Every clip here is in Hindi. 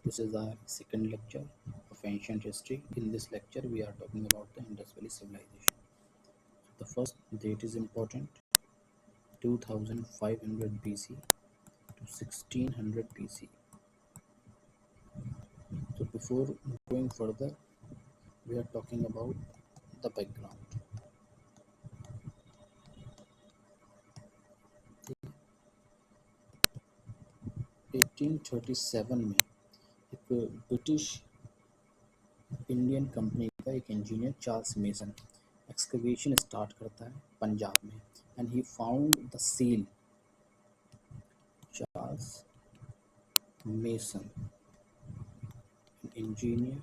This is our second lecture of ancient history. In this lecture, we are talking about the Indus Valley civilization. The first date is important, 2500 BC to 1600 BC. So before going further, we are talking about the background. 1837 में एक ब्रिटिश इंडियन कंपनी का एक engineer Charles mason excavation start करता है पंजाब में, and he found the seal. Charles mason, engineer,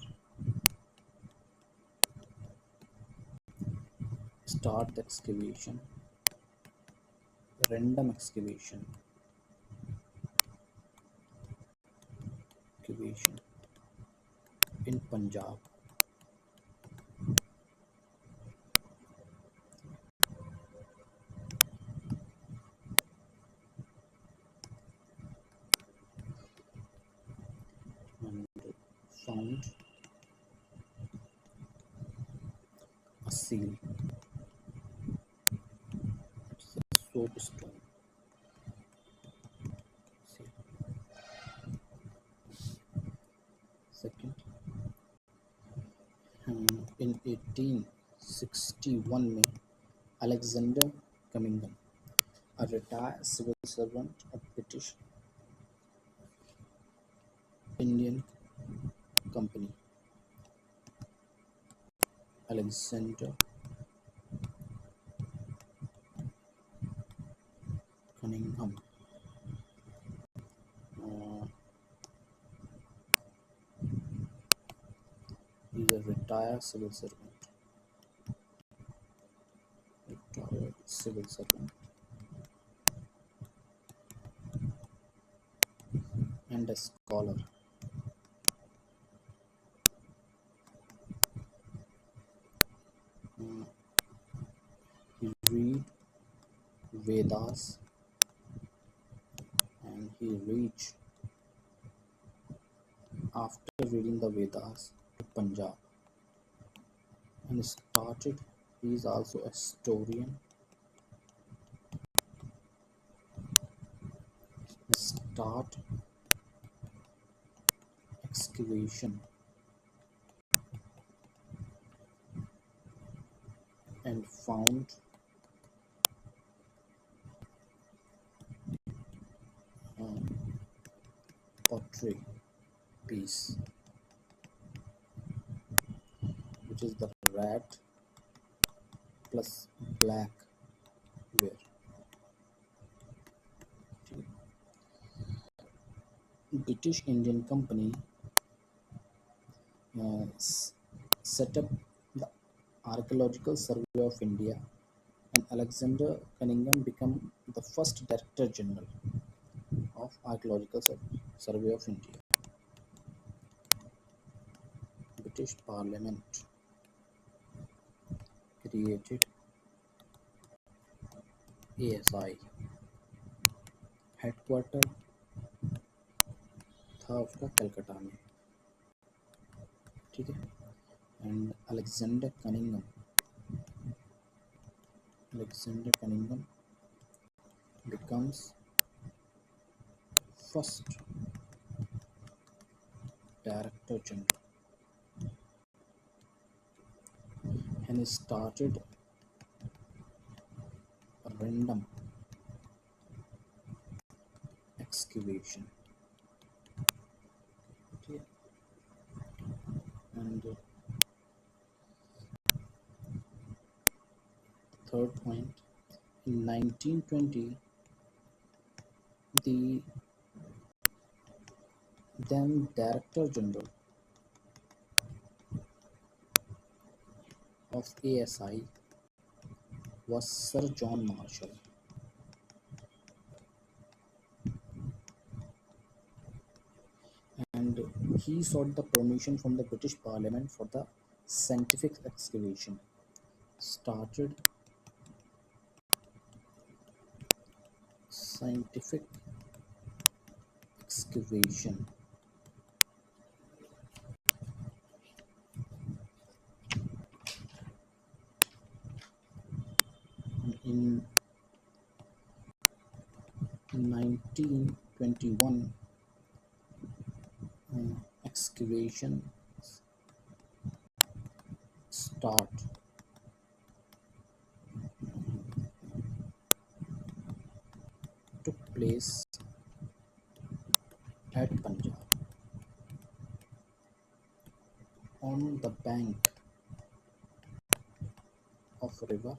start the excavation, random excavation in Punjab. And found a seal. It's a soapstone. Seal. Second, in 1861 में Alexander Cunningham, a retired civil servant of British Indian Company, Alexander Cunningham, is a retired civil servant, and a scholar. He read Vedas and he reached, after reading the Vedas, to Punjab and started. He is also a historian. Start excavation and found pottery piece, which is the red plus black ware. British Indian Company set up the Archaeological Survey of India, and Alexander Cunningham became the first Director General of Archaeological Survey of India. British Parliament created ASI. Headquarter था उसका कलकत्ता में, ठीक है. And Alexander Cunningham becomes first Director General, and he started a random excavation. Okay. And third point, in 1920, the then Director General of ASI was Sir John Marshall. And he sought the permission from the British Parliament for the scientific excavation. Started scientific excavation In 1921, excavation start took place at Punjab on the bank of river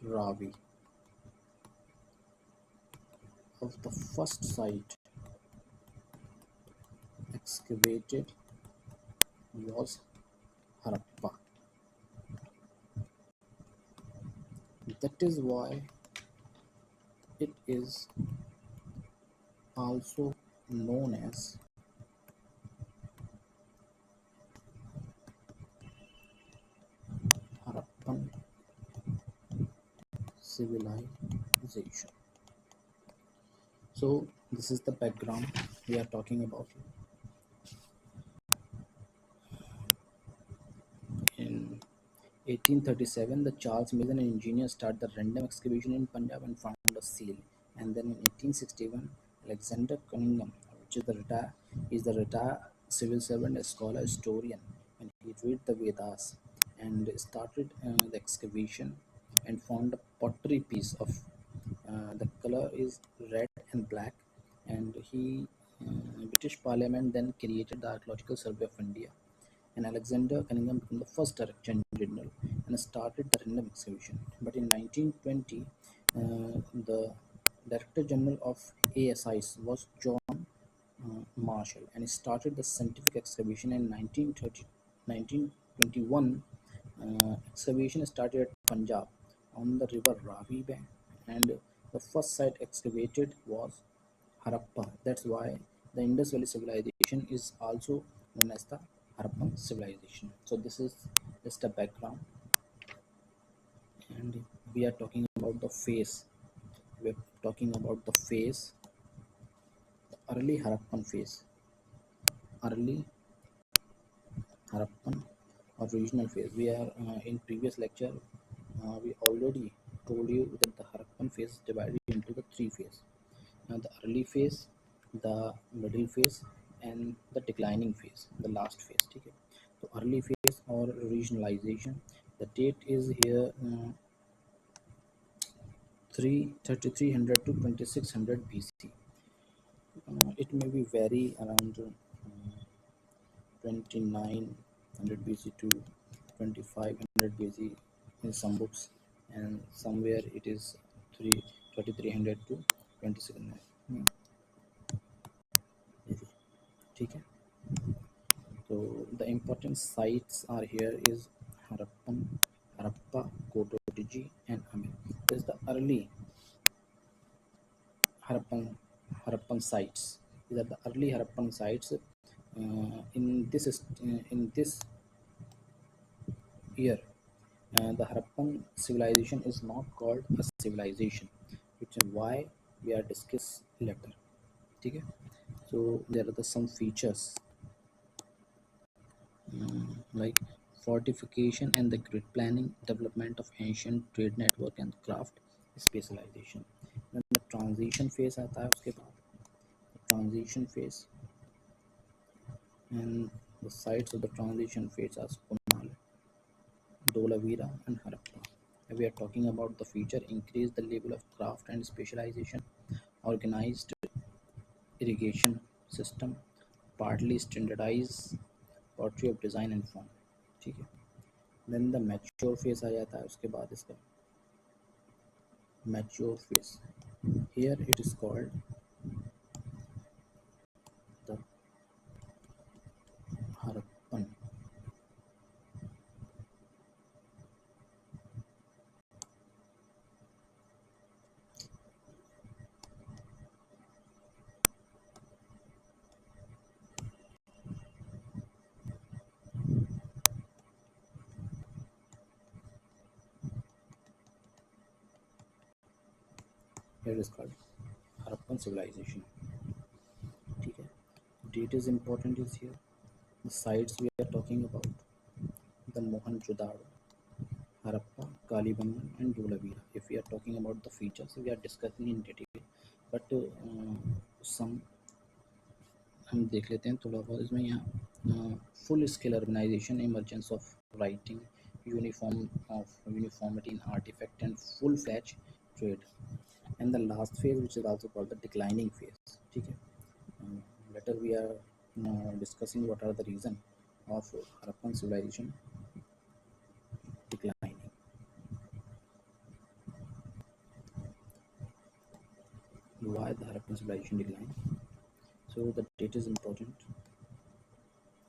Ravi. Of the first site excavated was Harappa. That is why it is also known as Harappan civilization. So this is the background we are talking about. In 1837, the Charles Mason and engineers started the random excavation in Punjab and found a seal. And then in 1861, Alexander Cunningham, which is the retired civil servant, a scholar, historian, and he read the Vedas and started the excavation and found a pottery piece of the color is red and black. And British Parliament then created the Archaeological Survey of India, and Alexander Cunningham became the first Director General and started the random excavation. But in 1920, the Director General of ASIS was John Marshall, and he started the scientific excavation in 1921. Excavation started at Punjab on the river Ravi bank, and the first site excavated was Harappa. That's why the Indus Valley civilization is also known as the Harappan civilization. So this is just a background, and we are talking about the phase. We are talking about the phase, the early Harappan phase, early Harappan or regional phase. We are in previous lecture. We already told you that the Harappan phase is divided into the three phases. The early phase, the middle phase, and the declining phase, the last phase. Okay. So early phase or regionalization. The date is here 3300 to 2600 BC. It may be vary around 2900 BC to 2500 BC in some books, and somewhere it is 3300 to 2600 BC. Okay. So the important sites are here is Harappa, Kotodiji, and Amin. This is the early Harappan sites. These are the early Harappan sites. In this year, the Harappan civilization is not called a civilization, which is why we are discuss later. Okay? So there are some features like fortification and the grid planning, development of ancient trade network and craft specialization. Then the transition phase आता है उसके बाद transition phase, and the sites of the transition phase are Kunal, Dolavira, and Harappa. We are talking about the feature increase the level of craft and specialization, organized irrigation system, partly standardized pottery of design and form. ठीक है. Then the mature phase आ जाता है उसके बाद इसका mature phase. Here it is called the Harappan. Here it is called Harappan civilization. ठीक है. Date is important is here. The sites we are talking about: the Mohenjo-daro, Harappa, Kalibangan and Dholavira. If we are talking about the features, we are discussing in detail, but some हम देख लेते हैं थोड़ा बहुत इसमें। यहाँ full scale urbanisation, emergence of writing, uniformity in artefact and full fledged trade, and the last phase which is also called the declining phase. ठीक है, later we are discussing what are the reason of Harappan civilisation declining. Why the Harappan civilization declined? So the date is important.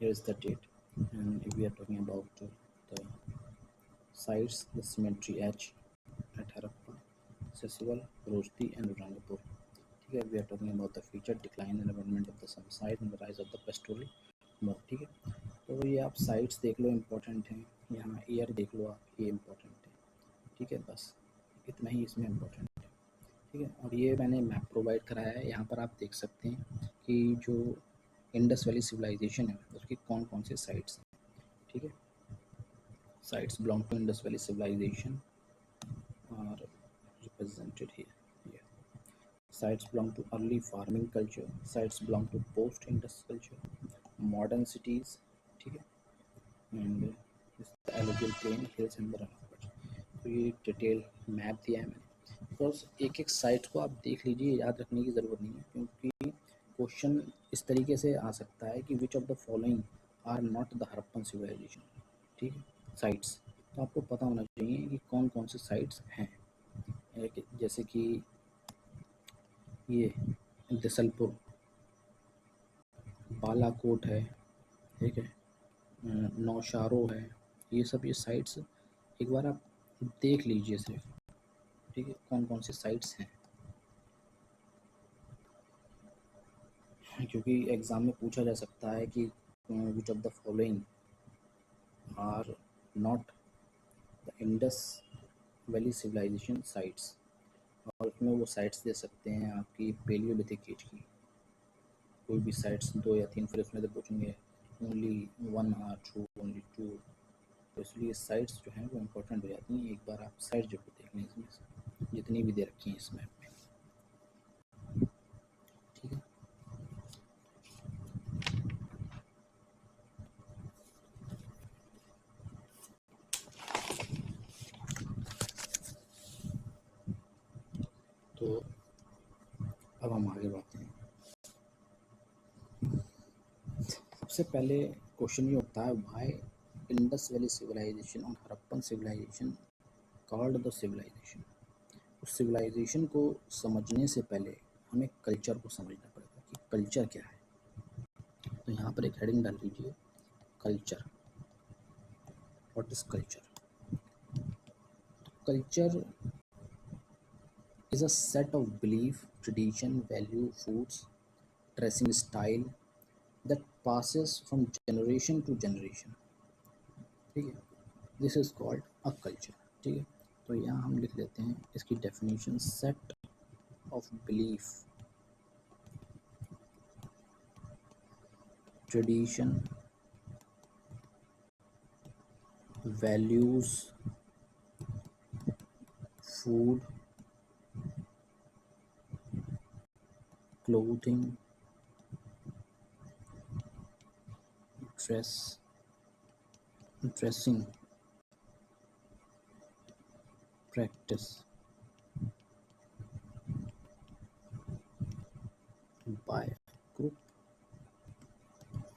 Here is the date, and if we are talking about the sites, the cemetery H at Harappa, Sasiwal, Rosti and Rangapur. Here we are talking about the featured decline and abandonment of the some site and the rise of the pastoral mode. ठीक है, तो ये आप साइट्स देख लो, इम्पोर्टेंट हैं। यहाँ ईयर देख लो आप, ये इम्पोर्टेंट है। ठीक है, बस इतना ही इसमें इम्पोर्टेंट है। ठीक है, और ये मैंने मैप प्रोवाइड कराया है, यहाँ पर आप देख सकते हैं कि जो इंडस वैली सिविलाइजेशन है उसकी कौन कौन से साइट्स हैं। ठीक है, sites belong to Indus valley civilisation are represented here. Sites belong to early farming culture, sites belong to post Indus culture, modern cities। ठीक है, and alluvial plain, hills and the runoffs। तो ये डिटेल मैप दिया है मैंने, बिकॉज एक एक साइट को आप देख लीजिए, याद रखने की ज़रूरत नहीं है, क्योंकि क्वेश्चन इस तरीके से आ सकता है कि which of the following are not the Harappan civilisation. ठीक है, साइट्स तो आपको पता होना चाहिए कि कौन कौन से साइट्स हैं। जैसे कि ये दसलपुर, बालाकोट है, ठीक है, नौशारो है, ये सब ये साइट्स एक बार आप देख लीजिए सिर्फ। ठीक है, कौन कौन से साइट्स हैं, क्योंकि एग्ज़ाम में पूछा जा सकता है कि which of the following are not the Indus valley civilisation sites, और उसमें वो साइट्स दे सकते हैं आपकी पेलियोलिथिक एज की, कोई भी साइट्स 2 या 3, फिर उसमें से पूछेंगे ओनली 1 और 2, ओनली 2। तो इसलिए साइट्स जो हैं वो इम्पोर्टेंट हो जाती हैं। एक बार आप साइट जरूर देख लें इसमें से, जितनी भी दे रखी हैं इस मैप में। ठीक है, तो अब हम आगे बढ़ते हैं। सबसे पहले क्वेश्चन ये उठता है, व्हाई इंडस वैली सिविलाइजेशन और Harappan civilisation called the civilisation. उस सिविलाइजेशन को समझने से पहले हमें कल्चर को समझना पड़ेगा कि कल्चर क्या है। तो यहाँ पर एक हेडिंग डाल दीजिए, culture. What is culture? Culture is a set of belief, tradition, value, foods, dressing style that passes from generation to generation। ठीक है, this is called a culture. ठीक है, तो यहाँ हम लिख लेते हैं इसकी definition, set of belief, tradition, values, food, clothing, dressing, practice by group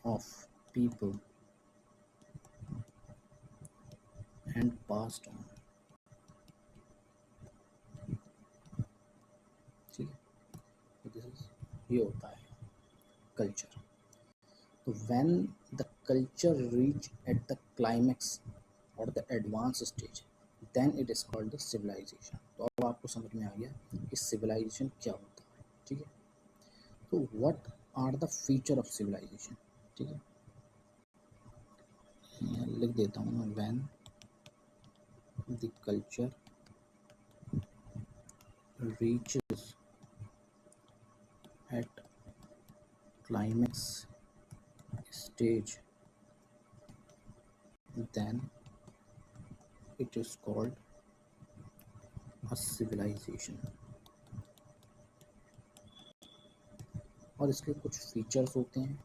of people and passed on। ठीक है, तो दिस इज, ये होता है कल्चर। तो when the culture reach at the climax और the advance stage, then it is called the civilization. तो अब आपको समझ में आ गया कि सिविलाइजेशन क्या होता है। ठीक है, तो what are the feature of civilisation. ठीक है, लिख देता हूँ मैं, when the culture reaches at climax stage, then it is called civilisation. और इसके कुछ फीचर्स होते हैं,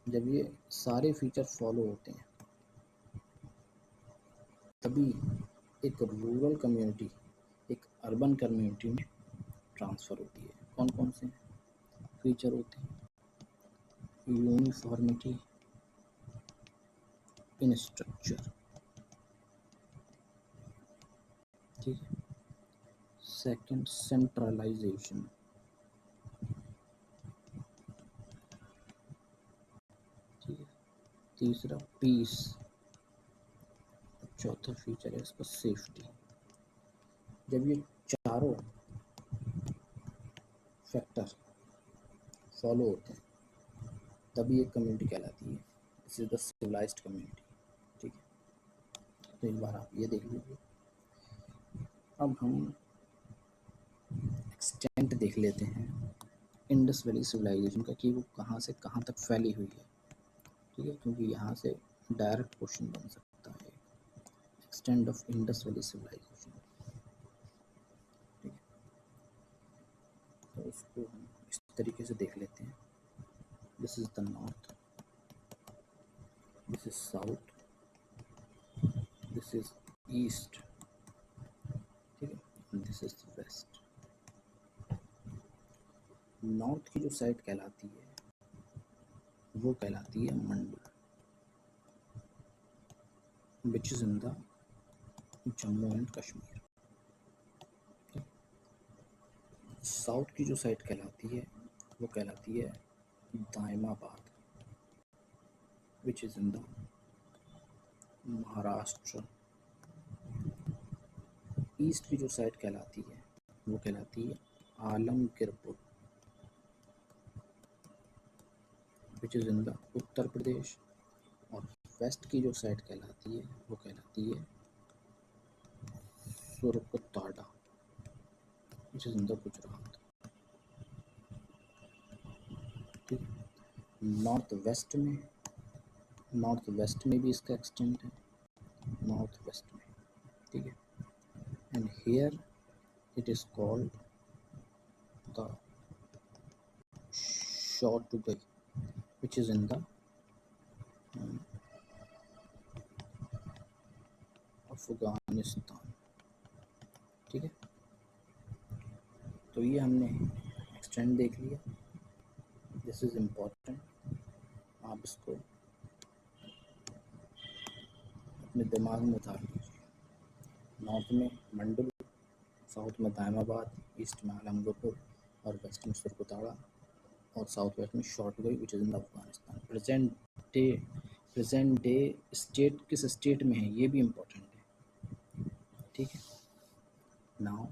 जब ये सारे फीचर फॉलो होते हैं तभी एक रूरल कम्युनिटी एक अर्बन कम्युनिटी में ट्रांसफ़र होती है। कौन कौन से फीचर होते हैं? यूनिफॉर्मिटी इन स्ट्रक्चर, ठीक है। सेकंड, सेंट्रलाइजेशन, ठीक है। तीसरा, पीस। चौथा फीचर है इसका सेफ्टी। जब ये चारों फैक्टर फॉलो होते हैं तभी एक कम्युनिटी कहलाती है। This is the civilised community, ठीक है। तो एक बार आप ये देख लीजिए। अब हम एक्सटेंट देख लेते हैं इंडस वैली सिविलाइजेशन का कि वो कहाँ से कहाँ तक फैली हुई है, ठीक है, क्योंकि यहाँ से डायरेक्ट क्वेश्चन बन सकता है। Extent of Indus valley civilisation, ठीक है। तो उसको हम इस तरीके से देख लेते हैं। This is the north, this is south, this is east, ठीक है, this is the west. North की जो साइड कहलाती है वो कहलाती है Mandal, which is in the Jammu and Kashmir. South की जो साइड कहलाती है वो कहलाती है Daimabad, which is in the Maharashtra. East की जो साइड कहलाती है वो कहलाती है Alamgirpur, which is in the Uttar Pradesh. और वेस्ट की जो साइड कहलाती है वो कहलाती है Surkotada, which is in the Gujarat, ठीक है। नॉर्थ वेस्ट में भी इसका एक्सटेंट है, नॉर्थ वेस्ट में, ठीक है। And here it is called the Shortugai, which is in the Afghanistan, ठीक है। तो ये हमने एक्सटेंट देख लिया। दिस इज इम्पोर्टेंट, आप इसको अपने दिमाग में उतार लीजिए। नॉर्थ में मंडल, साउथ में दायमाबाद, ईस्ट में आलमगीरपुर और वेस्ट में सुरकुताड़ा और साउथ वेस्ट में Shortugai, which is in Afghanistan. Present day state किस स्टेट में है ये भी इम्पोर्टेंट है, ठीक है। Now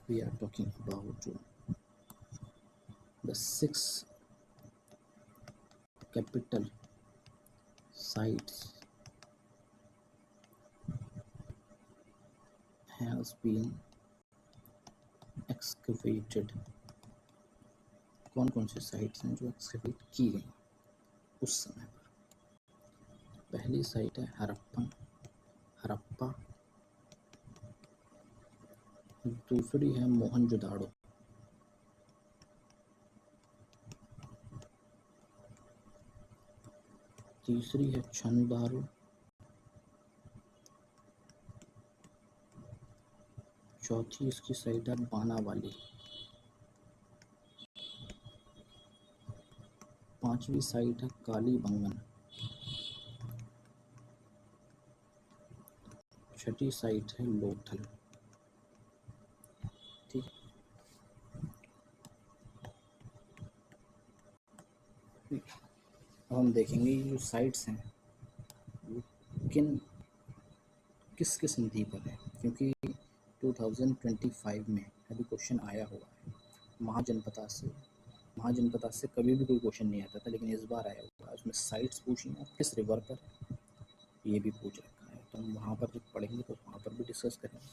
we are talking about the 6 capital sites has been excavated। कौन कौन से साइट्स हैं जो एक्सकेवेट की गई उस समय पर? पहली साइट है हरप्पा, दूसरी है मोहनजोदाड़ो, तीसरी है छनदारो, चौथी इसकी साइट है बानावाली, पांचवी साइट है कालीबंगन, छठी साइट है लोथल, ठीक। अब हम देखेंगे ये जो साइट्स हैं वो किस नदी पर है, क्योंकि 2025 में अभी क्वेश्चन आया हुआ है महाजनपदा से कभी भी कोई क्वेश्चन नहीं आता था, लेकिन इस बार आया हुआ है। उसमें साइट्स पूछी हैं, किस रिवर पर ये भी पूछ रखा है। तो हम वहाँ पर जब पढ़ेंगे तो वहाँ पर भी डिस्कस करेंगे।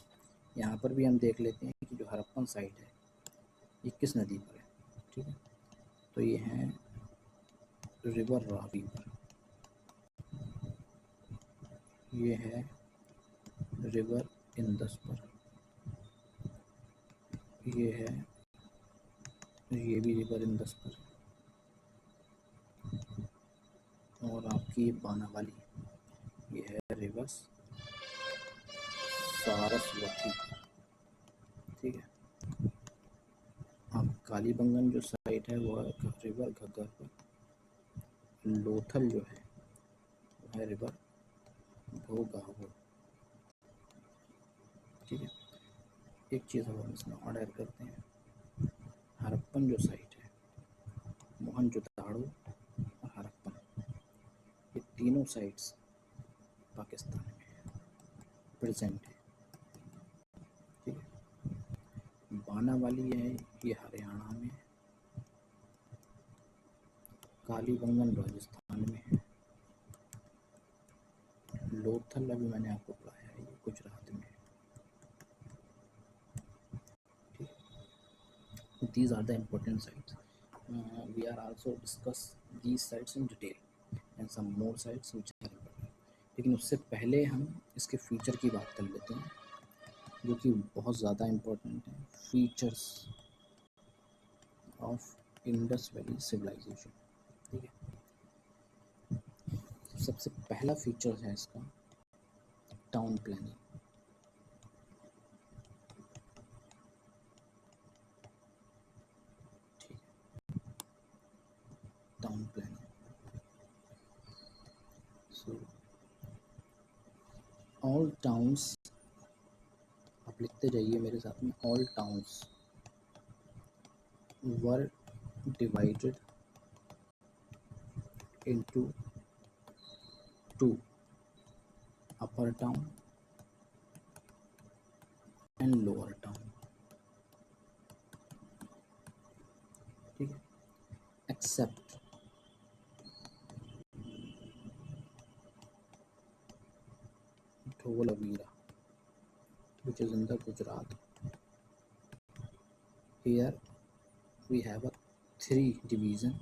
यहाँ पर भी हम देख लेते हैं कि जो हरप्पन साइट है ये किस नदी पर है, ठीक है। तो ये है रिवर रावी पर, ये है रिवर इंदस पर, ये है, ये भी रिवर इंदस पर, और आपकी बानावाली, ये है रिवर सारस्वती। ठीक है, अब कालीबंगन जो साइट है वो है रिवर घग्गर पर, लोथल जो है वो है रिवर भोगावो। ठीक है, एक चीज़ हम इसमें और ऐड करते हैं, हड़प्पन जो साइट है, मोहनजोदाड़ो और हड़प्पन, ये तीनों साइट्स पाकिस्तान में प्रेजेंट है। ठीक है, बानावाली है ये हरियाणा में, कालीबंगन राजस्थान में है, लोथल अभी मैंने आपको पढ़ाया है ये गुजरात में है। ठीक, these are the important sites. We are also discuss these sites in detail and some more sites which are important. लेकिन उससे पहले हम इसके फीचर की बात कर लेते हैं जो कि बहुत ज़्यादा इम्पोर्टेंट है, features of Indus valley civilisation. ठीक है, सबसे पहला फीचर है इसका टाउन प्लानिंग। ठीक है, town planning, so all towns, आप लिखते जाइए मेरे साथ में, all towns were divided into two, upper town and lower town। ठीक है, except Dholavira which is in the Gujarat। Here we have a three division,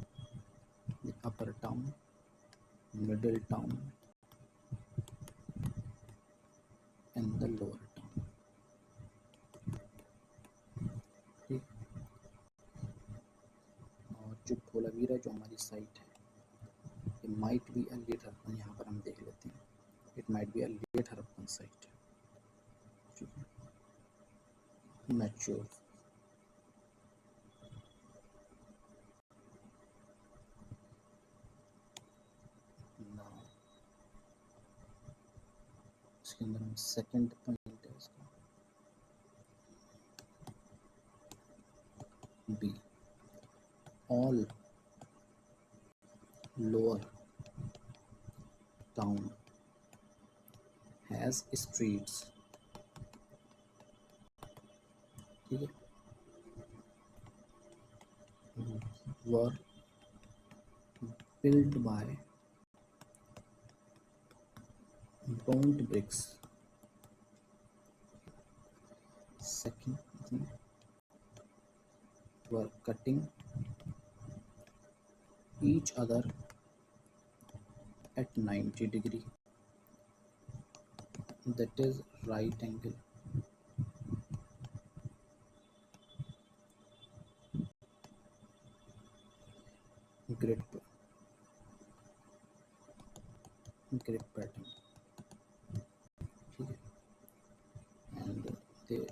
the upper town, middle town and the lower town। ठीक, और जो धोलावीरा जो हमारी साइट है, it might be a late Harappan, यहाँ पर हम देख लेते हैं, it might be a late Harappan site। ठीक है, mature, now इसके अंदर हम सेकंड पॉइंट है इसका B, all lower town has streets। ठीक है, were built by burnt bricks। Second thing, were cutting each other at 90 degree, that is right angle। grid pattern। ठीक है, and they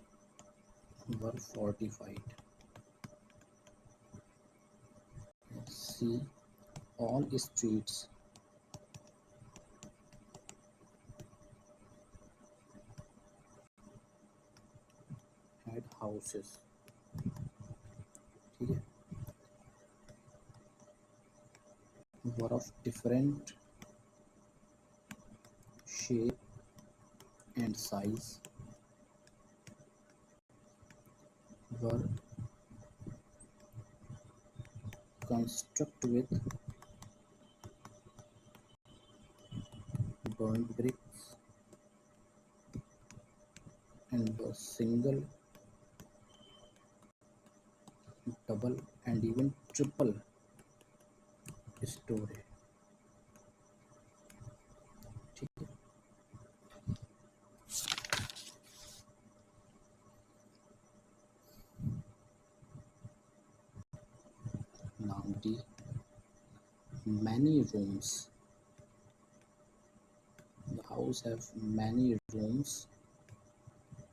were fortified। See, all streets had houses। ठीक है, were of different shape and size, were constructed with burnt bricks and were single, double and even triple story। ठीक है, many rooms. The house have many rooms,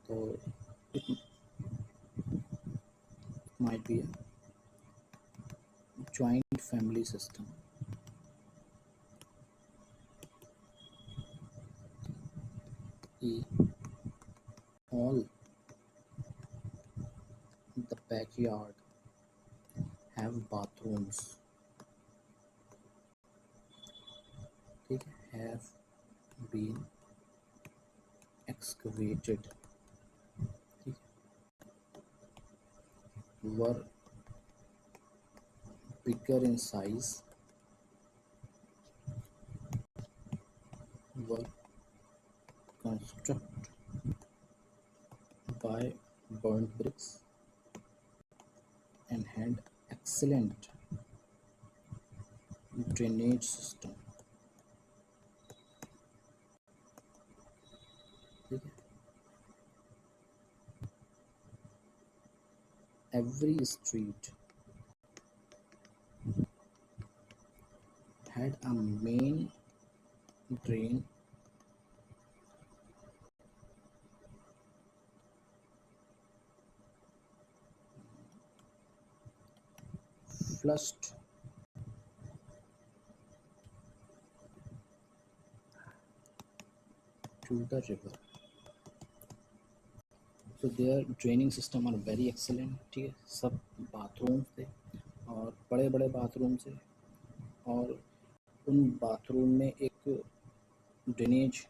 so it might be a joint family system. E. All the backyard have bathrooms. They have been excavated. Were bigger in size. Were constructed by burnt bricks and had excellent drainage system. ठीक है? Every street had a main drain flushed to the river. So their draining system are very excellent. ठीक है, सब बाथरूम थे और बड़े बड़े बाथरूम थे और उन बाथरूम में एक ड्रेनेज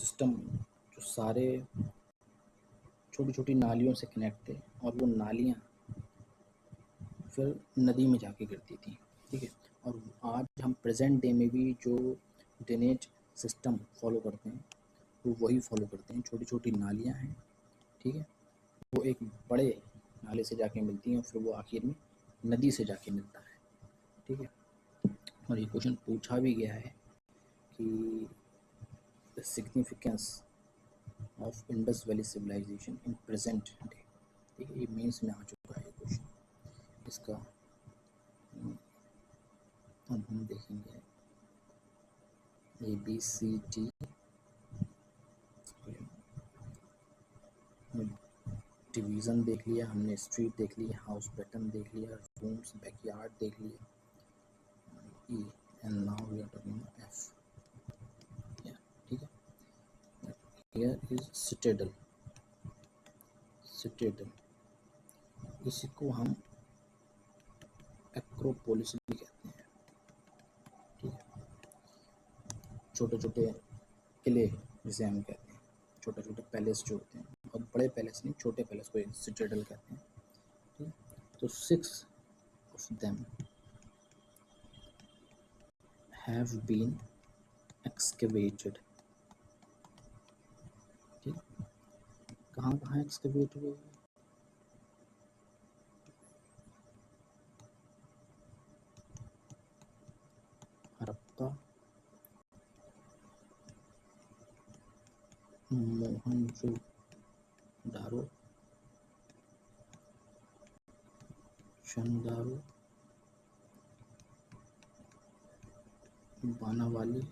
सिस्टम जो सारे छोटी छोटी नालियों से कनेक्ट थे और वो नालियाँ फिर नदी में जाके गिरती थी. ठीक है, और आज हम प्रेजेंट डे में भी जो ड्रेनेज सिस्टम फॉलो करते हैं वो वही फॉलो करते हैं. छोटी छोटी नालियाँ हैं. ठीक है, वो एक बड़े नाले से जाके मिलती हैं और फिर वो आखिर में नदी से जाके मिलता है. ठीक है, और ये क्वेश्चन पूछा भी गया है कि the significance of Indus valley civilisation in present day. ठीक है, ये मेंस में आ चुका है क्वेश्चन. इसका अब हम देखेंगे ABCD. डिवीज़न देख लिया हमने, स्ट्रीट देख लिया, हाउस पैटर्न देख लिया, रूम्स, बैकयार्ड देख लिया. E and now we are talking about F. Yeah, ठीक है. Here is citadel. Citadel. इसी को हम एक्रोपोलिस भी कहते हैं. ठीक है, छोटे छोटे किले जिसे हम कहते हैं, छोटे छोटे पैलेस जो होते हैं, और बड़े पैलेस नहीं, छोटे पैलेस को सिटाडेल कहते हैं. ठीक है, तो 6 of them have been excavated. ठीक, कहाँ कहाँ एक्सकवेट हुए? हड़प्पा, मोहनजोदारो, शनदारो, बानावाली,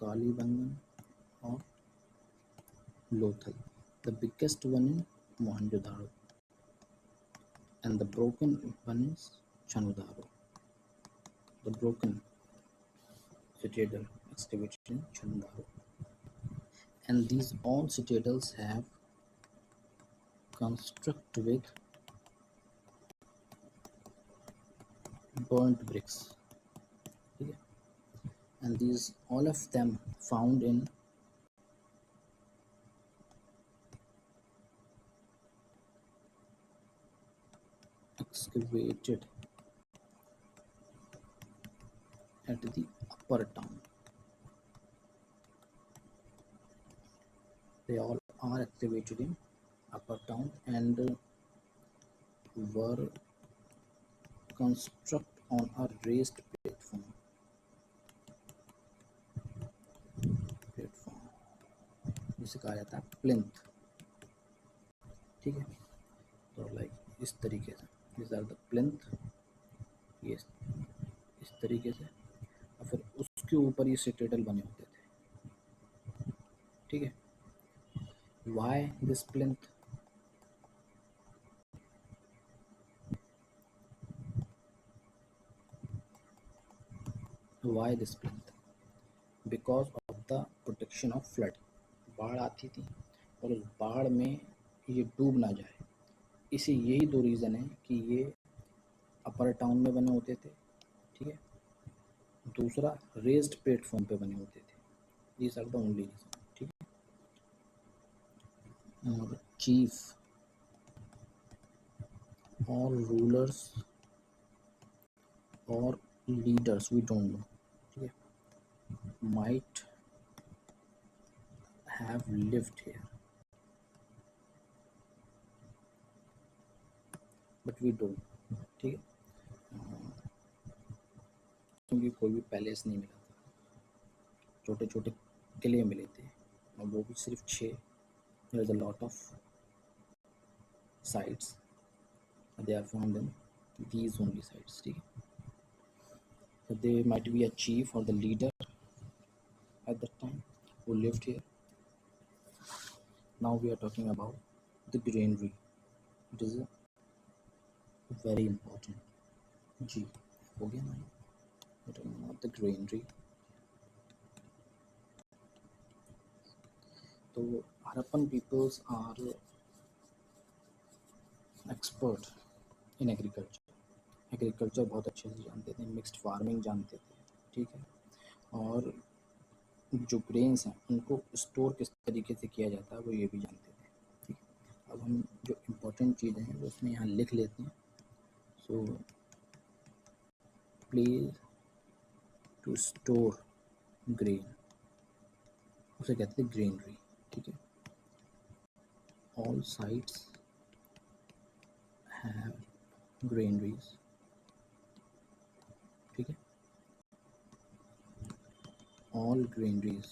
कालीबंगन और Lothal. The biggest one in Mohenjo-daro and the broken one is Chanudaro. The broken citadel excavated in Chanudaro. And these all citadels have constructed with burnt bricks. Okay? And these all of them found in excavated at the upper town. They all are excavated in upper town and were constructed on a raised platform. जिसे कहा जाता है प्लिंथ. ठीक है, तो लाइक इस तरीके से, दिस आर द प्लिंथ, ये इस तरीके से, और फिर उसके ऊपर ये सिटाडेल बने होते थे, ठीक है। Why this plinth? Why this plinth? Because of the protection of flood. बाढ़ आती थी और उस बाढ़ में ये डूब ना जाए, इसी यही दो रीज़न है कि ये अपर टाउन में बने होते थे, ठीक है। दूसरा, रेज्ड प्लेटफॉर्म पे बने होते थे, these are the only reason, ठीक है। और चीफ और रूलर्स और लीडर्स, वी डोंट नो, ठीक है, might have lived here but we don't, ठीक है। क्योंकि कोई भी पैलेस नहीं मिला था, छोटे छोटे किले मिले थे, और वो भी सिर्फ 6। There is a lot of sites, they are found in these only sites, ठीक है। So they might be a chief or the leader at that time who lived here. Now we are talking about the granary. It is a very important. जी हो गया ना, we're talking about the granary. तो Harappan peoples are expert in agriculture. Agriculture बहुत अच्छे से जानते थे, मिक्स्ड फार्मिंग जानते थे, ठीक है। और जो ग्रेन्स हैं उनको स्टोर किस तरीके से किया जाता है वो ये भी जानते थे, ठीक है। अब हम जो इम्पोर्टेंट चीज़ें हैं वो उसमें यहाँ लिख लेते हैं। So place to store grain, उसे कहते हैं ग्रेनरी, ठीक है। ऑल साइट्स हैव ग्रेनरीज, ठीक है। All granaries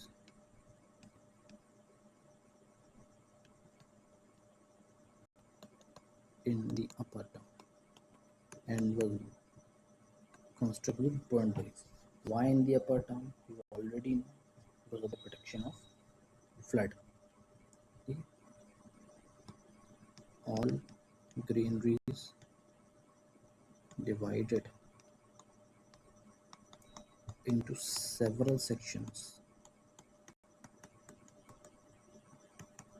in the upper town and was constructed with burnt bricks. Why in the upper town? You already know, because of the protection of flood. Okay? All granaries divided into several sections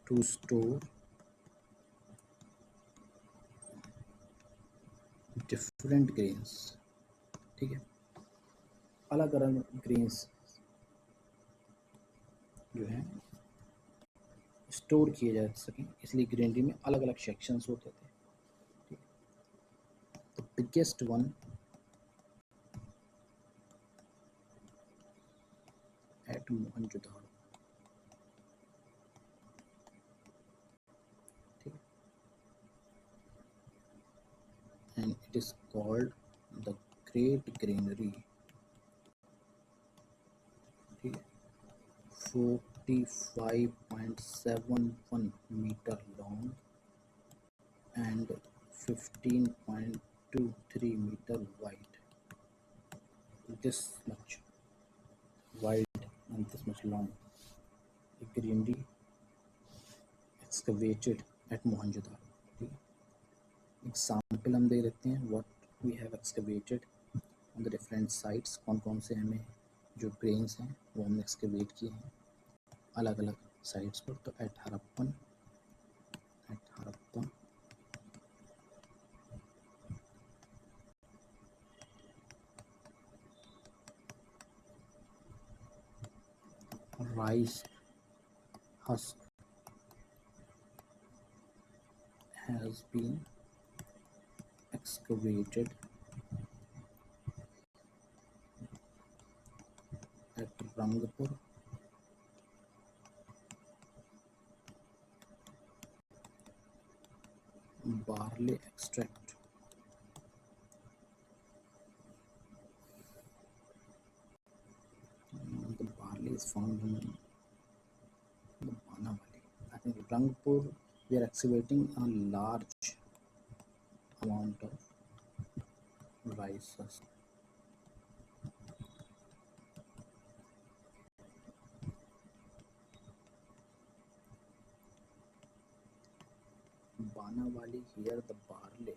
to store different grains, ठीक है। अलग अलग ग्रेन्स जो हैं स्टोर किए जा सकें, इसलिए ग्रेनरी में अलग अलग सेक्शंस होते थे, ठीक है। The biggest one at Mohenjodaro, ठीक है, and it is called the Great Granary, ठीक है। 45.71 meter long and 15.23 meter wide. This much wide and this much long. A granary excavated at Mohenjo-daro, ठीक है। एग्जाम्पल हम दे देते हैं what we have excavated on the different sites, कौन कौन से हमें जो ग्रेन्स हैं वो हमने एक्सकवेट किए हैं अलग अलग साइट्स पर। तो at Harappan rice husk has been excavated at Rangpur, barley extract the barley is found in the Banavali. I think Rangpur we are excavating a large amount of rice husk. Banawali here the barley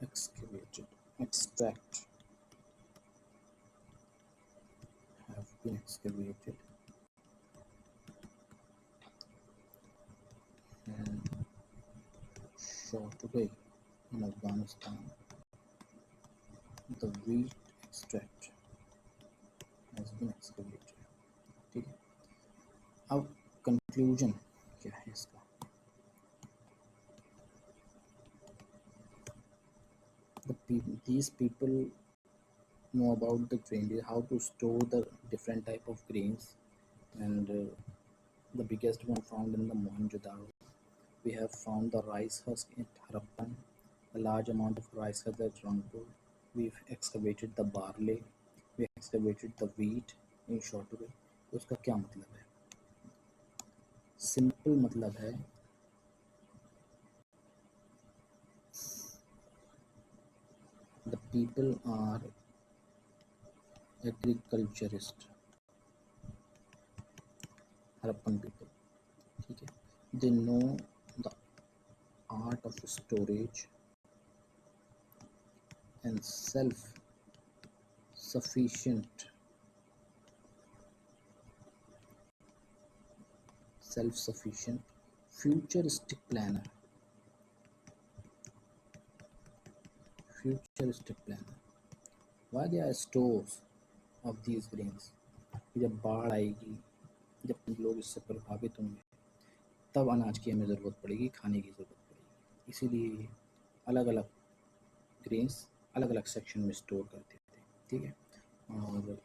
excavated extract have been excavated and shot away in Afghanistan. The wheat extract has been excavated. ठीक है, अब कंक्लूजन क्या है इसका? These people know about the grain, how to store the different type of grains, and the biggest one found in the Mohenjo-daro. We have found the rice husk at Harappan, a large amount of rice husk at Rangpur. We've excavated the barley, we excavated the wheat in Shotway. उसका क्या मतलब है? सिंपल मतलब है the people are agriculturist, Harappan people, ठीक है, they know the art of storage and self-sufficient futuristic planner. Why there are stores of these grains? जब बाढ़ आएगी, जब लोग इससे प्रभावित होंगे, तब अनाज की हमें ज़रूरत पड़ेगी, खाने की ज़रूरत पड़ेगी, इसीलिए अलग अलग ग्रेन्स अलग अलग सेक्शन में स्टोर करते थे. ठीक है, और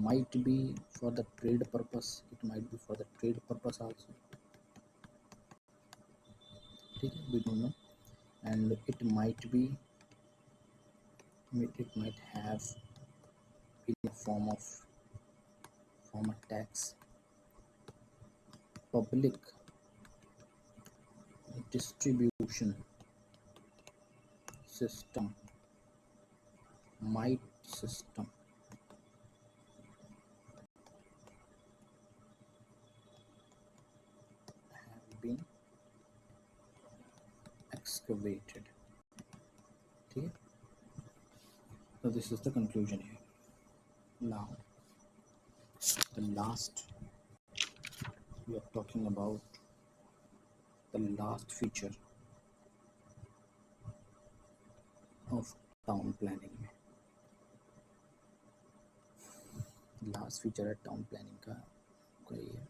might be for the trade purpose, it might be for the trade purpose also. ठीक है, we don't know, and it might have in the form of tax, public distribution system, might system. Have been excavated. Okay, so this is the conclusion here. Now the last, we are talking about the last feature of town planning. Last feature है town planning का कोई है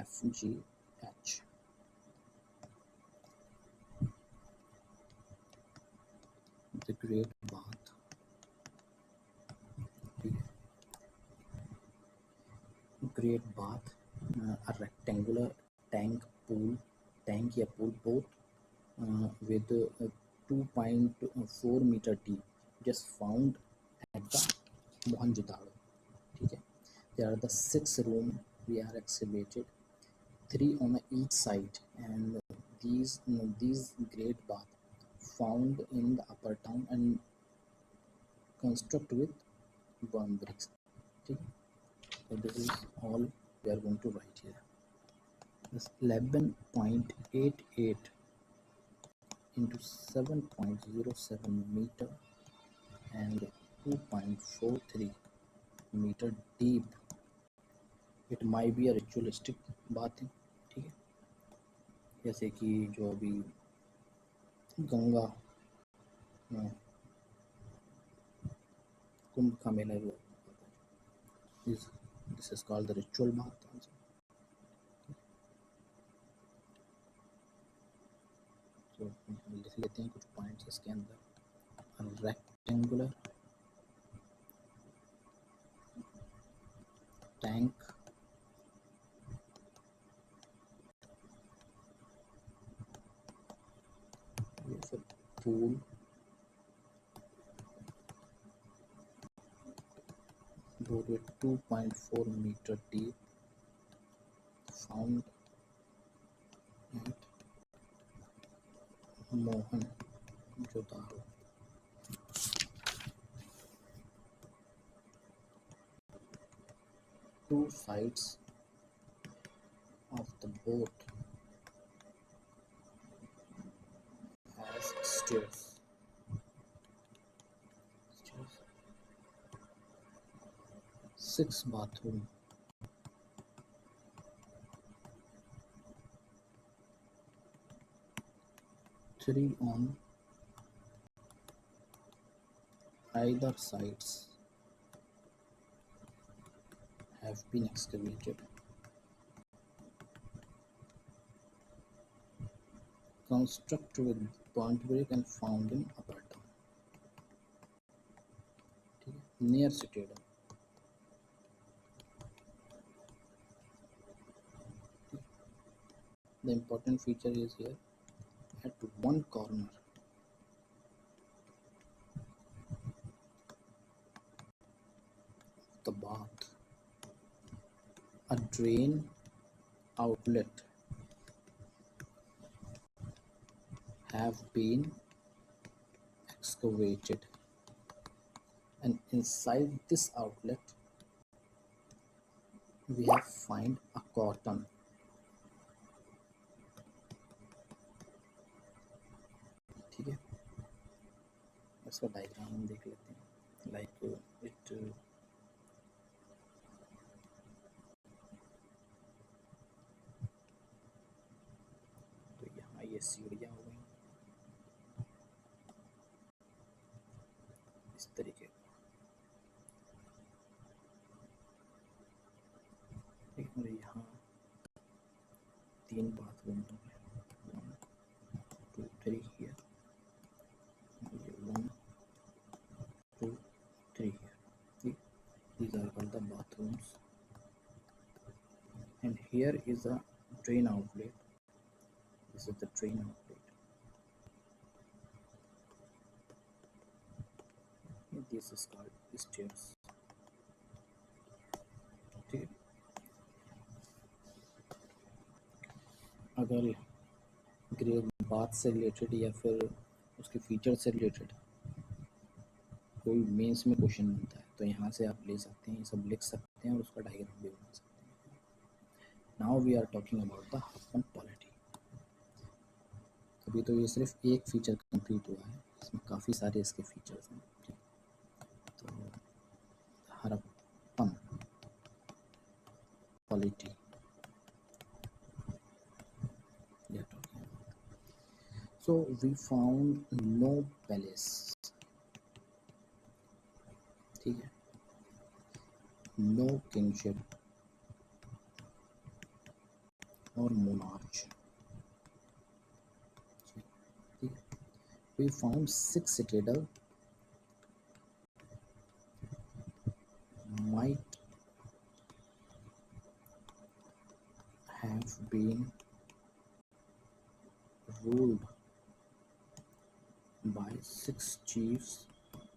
FGH. The Great Bath. Great Bath, a rectangular tank या pool both with 2.4 meter deep, just found at the Mohenjo-daro. ठीक है, there are the 6 rooms we are excavated, 3 on each side, and these great bath found in the upper town and construct with burn bricks. ठीक है, so this is all we are going to write here. This 11.88 into 7.07 meter and 2.43 meter deep. It might be a ritualistic bathing. ठीक है, जैसे कि जो अभी गंगा कुंभ का मेला हुआ, this is called the ritual bath also. तो लिख लेते हैं कुछ पॉइंट्स इसके अंदर. Rectangular tank pool with 2.4 meter deep, found at Mohan जोदारो. Two sides of the boat has stairs. 6 bathroom. Three on either sides have been excavated. Constructed with point brick and found in upper town. Near Citadel. The important feature is here at one corner the bath, a drain outlet have been excavated, and inside this outlet we have find a cotton. ठीक है, इसका डायग्राम हम देख लेते हैं. लाइक इट तो यहाँ ये सीढ़ियाँ हो गई इस तरीके का. ठीक है, यहाँ 3 बाथरूम हो गए. 1 2 3 here. 1 2 3 here. See, these are called the bathrooms, and here is a drain outlet. This is the drain outlet. And this is called stairs. ठीक है, अगर ग्रे बात से रिलेटेड या फिर उसके फीचर से रिलेटेड कोई मेंस में क्वेश्चन बनता है तो यहाँ से आप ले सकते हैं, ये सब लिख सकते हैं और उसका डायग्राम भी बना सकते हैं. Now we are talking about the Harappan polity. अभी तो ये सिर्फ एक फीचर कंप्लीट हुआ है, इसमें काफ़ी सारे इसके फीचर्स हैं. तो Harappan polity so we found no palace. ठीक है, no kingship or monarch. We found 6 citadel might have been ruled by 6 chiefs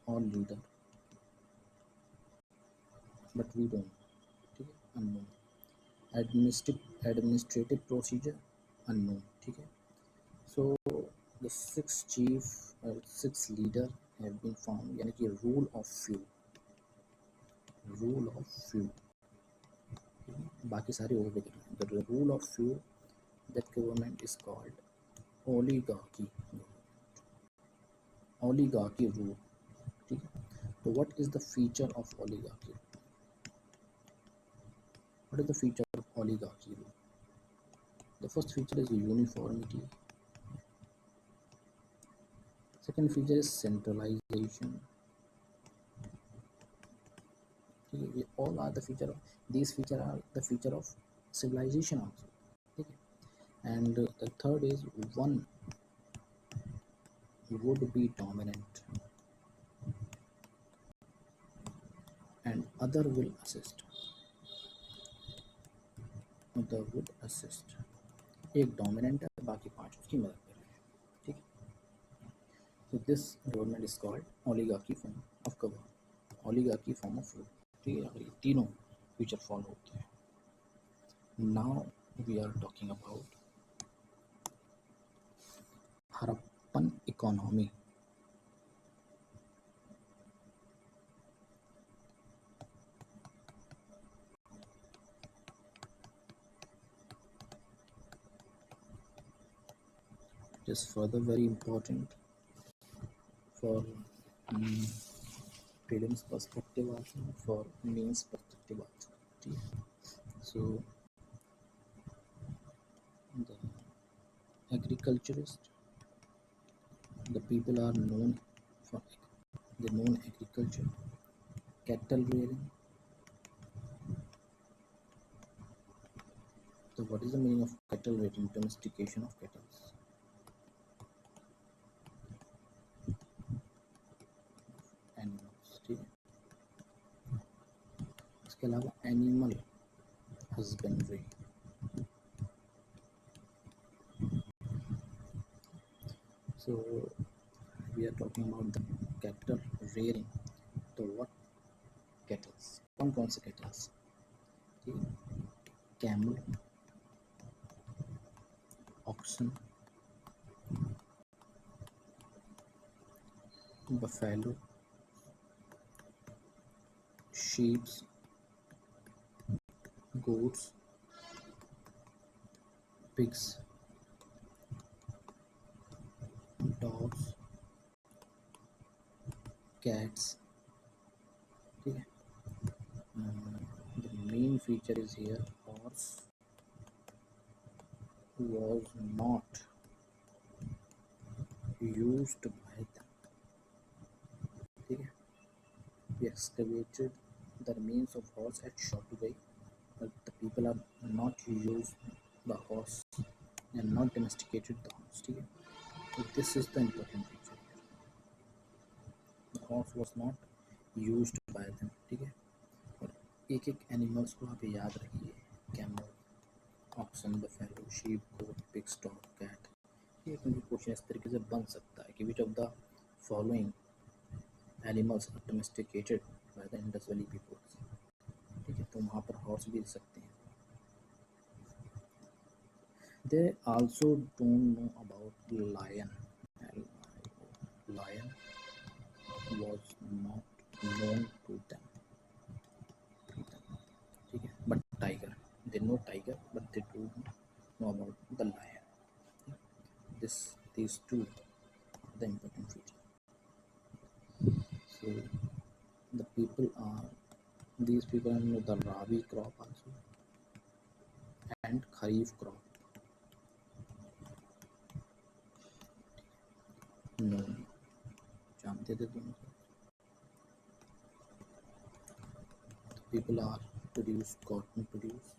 or leader, but we don't. ठीक है, unknown. Administrative procedure unknown. ठीक है, so the 6 chief 6 leader have been found, यानी कि rule of few. बाकी सारे और भी. The rule of few, that government is called oligarchy rule. ठीक है, तो what is the feature of oligarchy? What is the feature of oligarchy rule? The first feature is uniformity. Second feature is centralization. All are the feature of these feature are the feature of civilization also. Okay. And the third is one would be dominant and other will assist. एक डोमिनेंट है, बाकी 5 उसकी मदद कर रहे हैं. ठीक है, so this government is called oligarchy form of government, oligarchy form of rule. ठीक है, ये तीनों फीचर फॉलो होते हैं. Now we are talking about Harappan economy. It is further very important for prelims perspective also, for mains perspective also. ठीक है? So the agriculturist, the people are known for the known agriculture, cattle rearing. So what is the meaning of cattle rearing? Domestication of cattle. Animals, ठीक है? इसके अलावा animal husbandry. So we are talking about the cattle rearing. तो what cattles? कौन कौन से cattles? Camel, oxen, buffalo, sheep, goats, pigs, dogs, cats. ठीक है? The main feature is here horse was not used by them. ठीक है? We excavated the remains of horse at Shotugai, but the people are not used the horse and not domesticated the horse. ठीक है? So this is the important feature here. The horse was not used by them. ठीक है? और एक एक एनिमल्स को आप याद रखिए. कैमल, ऑक्सन, बफेलो, शीप, गोट, पिग, स्टॉक, कैट. ये क्योंकि क्वेश्चन इस तरीके से बन सकता है कि which of the following animals are domesticated by the Indus valley peoples. ठीक है? तो वहाँ पर हॉर्स भी दे सकते हैं. They also don't know about lion. Lion was not known to them. ठीक है? But tiger, they know tiger, but they don't know about the lion. These two are the important feature. So the people are these people know the rabi crop also and kharif crop. No, जानते थे दोनों. People are produce cotton produce,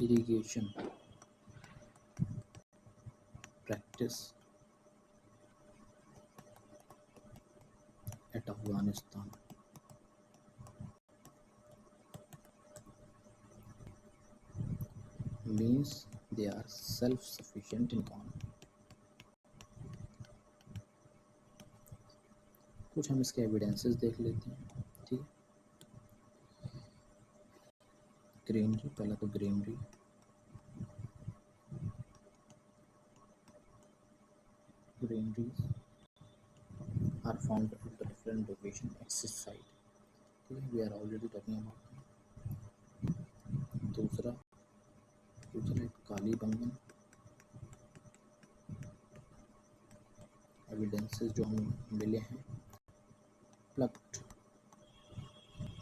irrigation practice at Afghanistan. Means they are self-sufficient in economy. कुछ हम इसके एविडेंसेस देख लेते हैं. ठीक है? ग्रीनरी, पहला तो greenery. Greeneries are found at the different location axis side. ठीक है? We are already talking about. दूसरा है काली बंगन. एविडेंसेस जो हमें मिले हैं. Plucked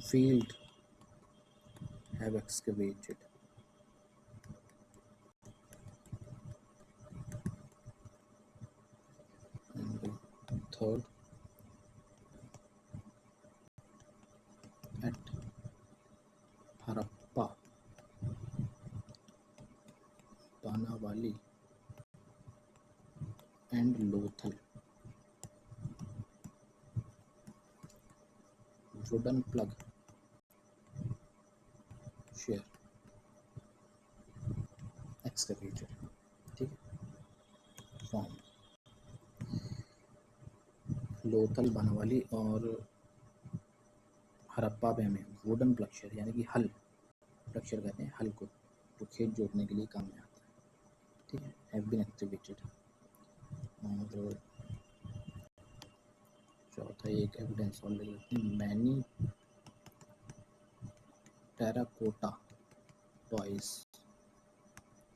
field have excavated. And third, at Harappa, Banawali and Lothal, wooden plug share excavated. ठीक है? फॉर्म लोथल, बनवाली और हड़प्पा पे हमें वुडन प्लग शेयर यानी कि हल प्लगशेयर कहते हैं हल को, जो खेत जोतने के लिए काम में आता है, ठीक है। Have been activated. और चौथा एक एविडेंस और ले लेते हैं, मैनी टेराकोटा टॉयज,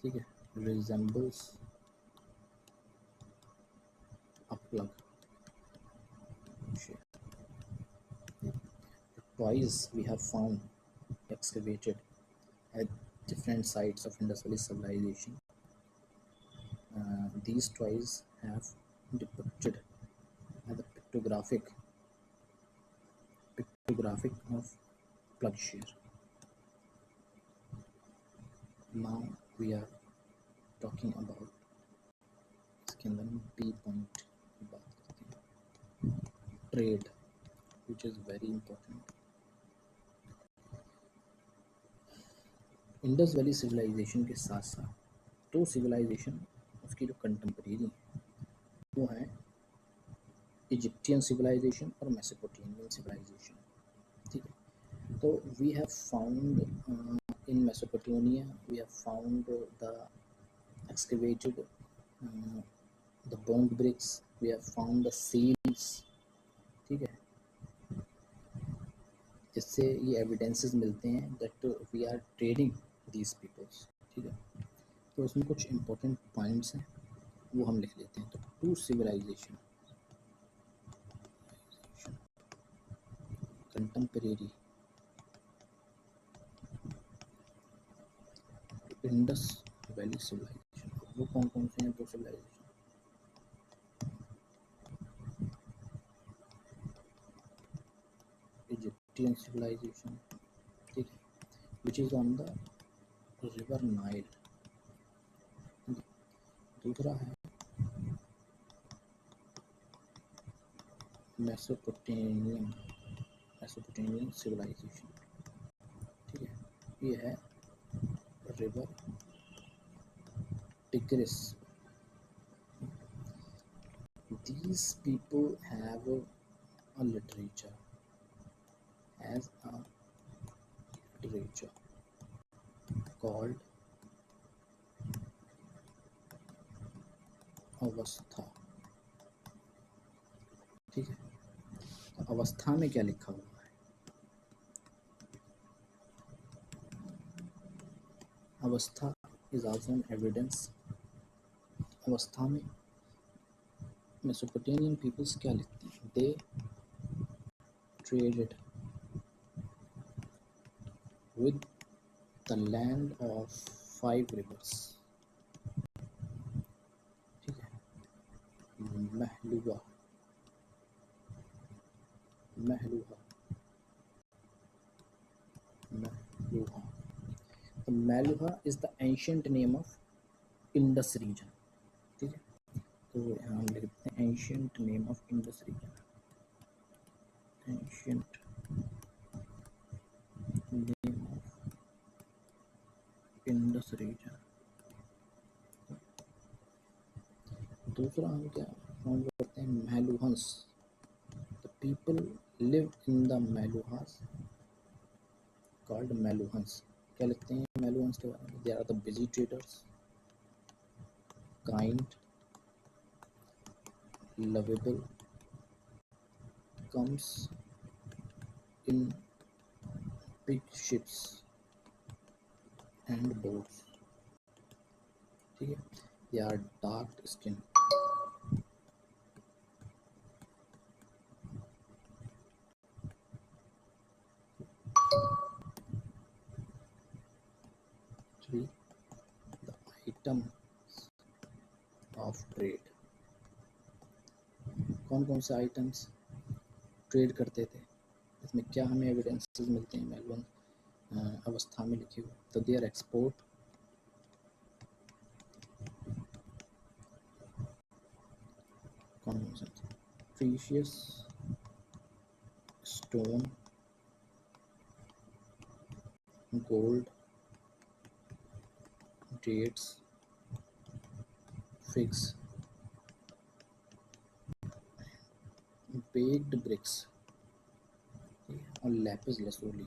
ठीक है, resembles a plug. Toys we have found excavated at different sites of Indus Valley civilization. These toys have depicted the pictographic of plugshare. Now we are talking about इसके अंदर हम B point की बात करते हैं, trade, which is very important. Indus valley civilisation के साथ साथ दो सिविलाइजेशन उसकी जो कंटेम्प्रेरी हैं वो हैं इजिप्टियन सिविलाइजेशन और मेसोपोटामियन सिविलाइजेशन, ठीक है। तो we have found in Mesopotamia we have found the excavated the bond bricks, we have found the seals, ठीक है। जिससे ये एविडेंसेस मिलते हैं that we are trading these peoples, ठीक है। तो उसमें कुछ इम्पोर्टेंट पॉइंट्स हैं वो हम लिख लेते हैं। तो two civilisation contemporary Indus valley civilisation, वो कौन कौन से हैं दो सिविलाइजेशन? इजिप्टियन सिविलाइजेशन, ठीक है, which is on the river Nile. दूसरा है मेसोपोटामियन सिविलाइजेशन, ठीक है, ये है river tigris. These people have a literature called अवस्था, ठीक है। तो अवस्था में क्या लिखा हुआ है? अवस्था इज आल्सो एन एविडेंस। अवस्था में मेसोपोटामियन पीपल्स क्या लिखते हैं? दे traded with the land of 5 rivers, ठीक है, महलुहा महलुहा महलुहा। तो Meluhha is the ancient name of Indus region, ठीक है। तो यहाँ हम लिखते हैं ancient name of Indus region, ancient name of Indus region. दूसरा हम क्या फाउंड करते हैं? Meluhhans. The people live in the Meluhhas called Meluhhans. क्या लिखते हैं महलुहंस के बारे में? They are the busy traders, kind, lovable, comes in big ships and boats, ठीक है। they are dark skin, three the items of trade। कौन कौन से आइटम्स ट्रेड करते थे, इसमें क्या हमें एविडेंसेस मिलते हैं मेलबर्न अवस्था में लिखे हुए? तो देयर एक्सपोर्ट, कौन कौन से? Precious stone, gold, dates, figs, baked bricks और lapis lazuli.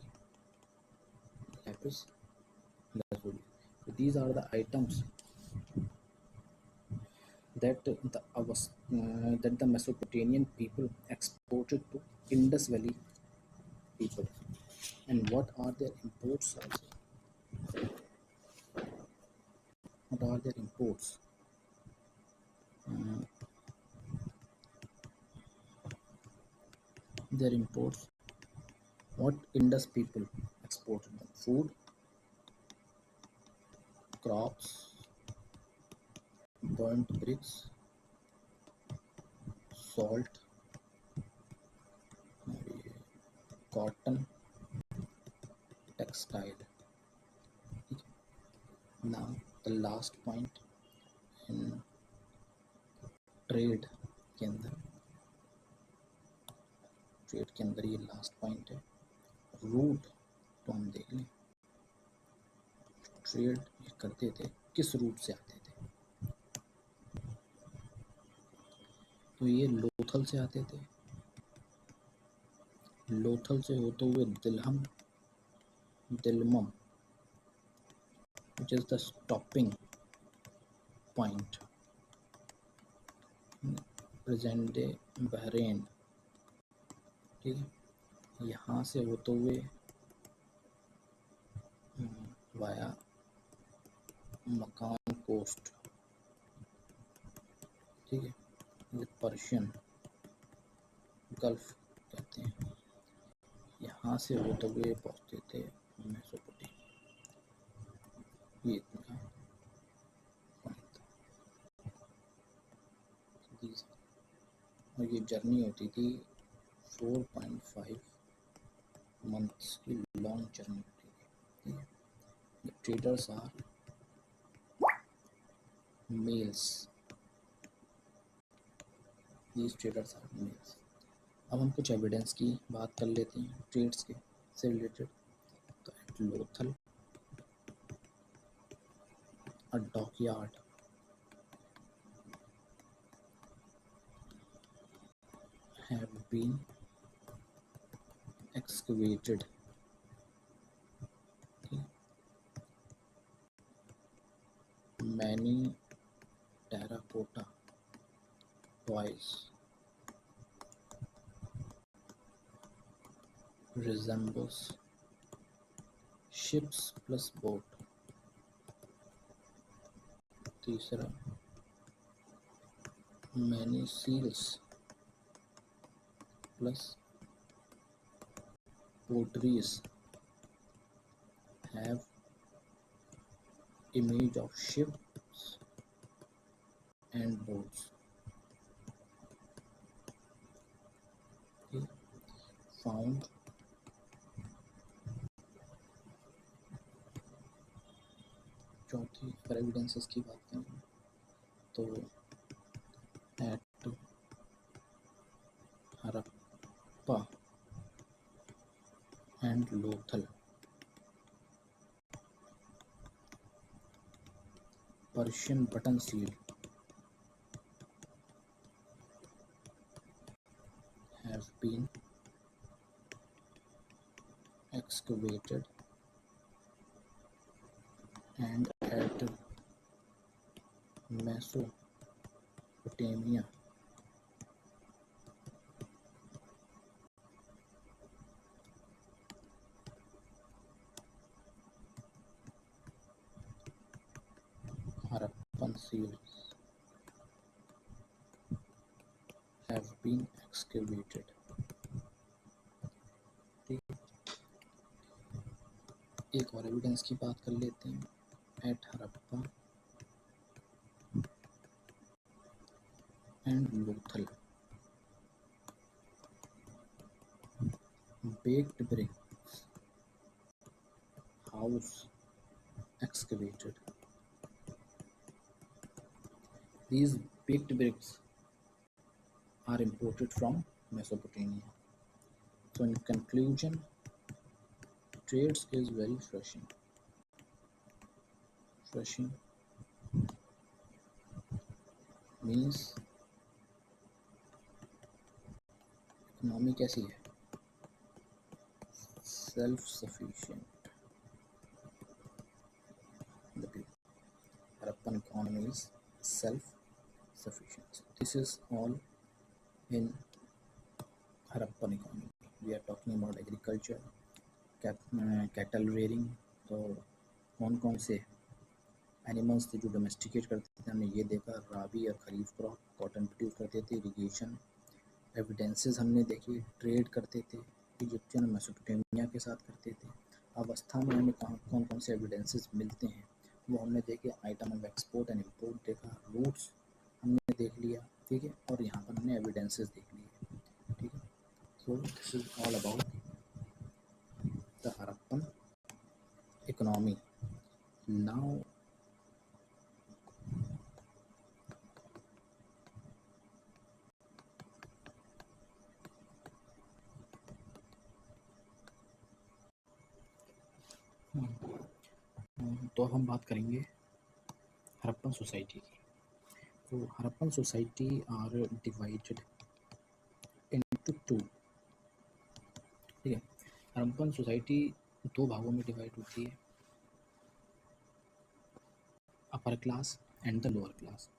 Lapis these are the items that that the Mesopotamian people exported to Indus Valley people. And what are their imports also? What are their imports? Their imports. What Indus people exported them? Food, crops, burnt bricks, salt, cotton, textile. Now the last point in trade के अंदर ये लास्ट पॉइंट है रूट। तो हम देख लें ट्रेड ये करते थे किस रूट से आते थे। तो ये लोथल से आते थे, लोथल से होते हुए दिलमम which is the stopping point present day Bahrain. ठीक है, यहाँ से होते हुए वाया मकान कोस्ट। ठीक है, ये पर्शियन गल्फ कहते हैं। यहाँ से होते हुए पहुँचते थे मेसोपोटामिया। ये इतना पॉइंट था। और ये जर्नी होती थी 4.5 मंथ्स की लॉन्ग जर्नी होती थी। ठीक है, the traders are males. These traders are males. अब हम कुछ एविडेंस की बात कर लेते हैं ट्रेड्स के से रिलेटेड। तो at Lothal a dockyard have been excavated. Many terracotta toys resembles ships plus boat. तीसरा many seals plus potteries have image of ships and boats. Found चौथी अगर एविडेंसेस की बात करें तो at Harappa and Lothal Persian button seal have been excavated and at Mesopotamia Harappan seals have been excavated. एक और एविडेंस की बात कर लेते हैं at Harappa and Lothal baked bricks house excavated. These baked bricks are imported from Mesopotamia. So in conclusion, trades is very flourishing means economy कैसी है self sufficient. Harappan economy is self-sufficient. So this is all in Harappan economy. We are talking about agriculture, cattle rearing. तो कौन कौन से एनिमल्स थे जो डोमेस्टिकेट करते थे, हमने ये देखा। राबी और खरीफ क्रॉप, कॉटन प्रोड्यूस करते थे, इरिगेशन, एविडेंसेस हमने देखी, ट्रेड करते थे, इजिप्शियन मेसोपोटामिया के साथ करते थे। अवस्था में हमें कहाँ कौन कौन से एविडेंसेस मिलते हैं वो हमने देखे। Item of export and import देखा, रूट्स हमने देख लिया, ठीक है। और यहाँ पर हमने एविडेंसेस देख लिए, ठीक है। So this is all about the Harappan economy. Now तो हम बात करेंगे हड़प्पन सोसाइटी की। तो Harappan society are divided into two, ठीक है। हड़प्पन सोसाइटी दो भागों में डिवाइड होती है, upper class and the lower class.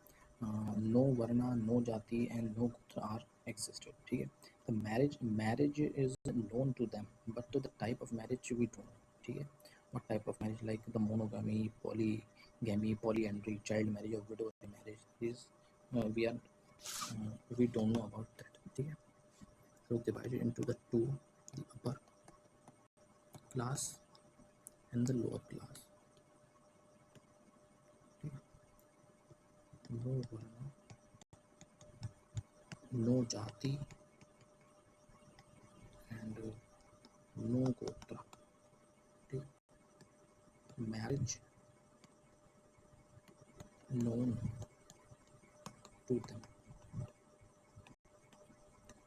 No varna, no jati and no gotra are existed, ठीक है। The marriage is known to them, but to the type of marriage we don't know, ठीक है। what type of marriage, like the monogamy, polygamy, polyandry, child marriage or widow marriage, is we don't know about that, ठीक है। so divided into the two, the upper class and the lower class, ठीक है। नो वर्णा, नो जाति and no gotra, ठीक। marriage known to them,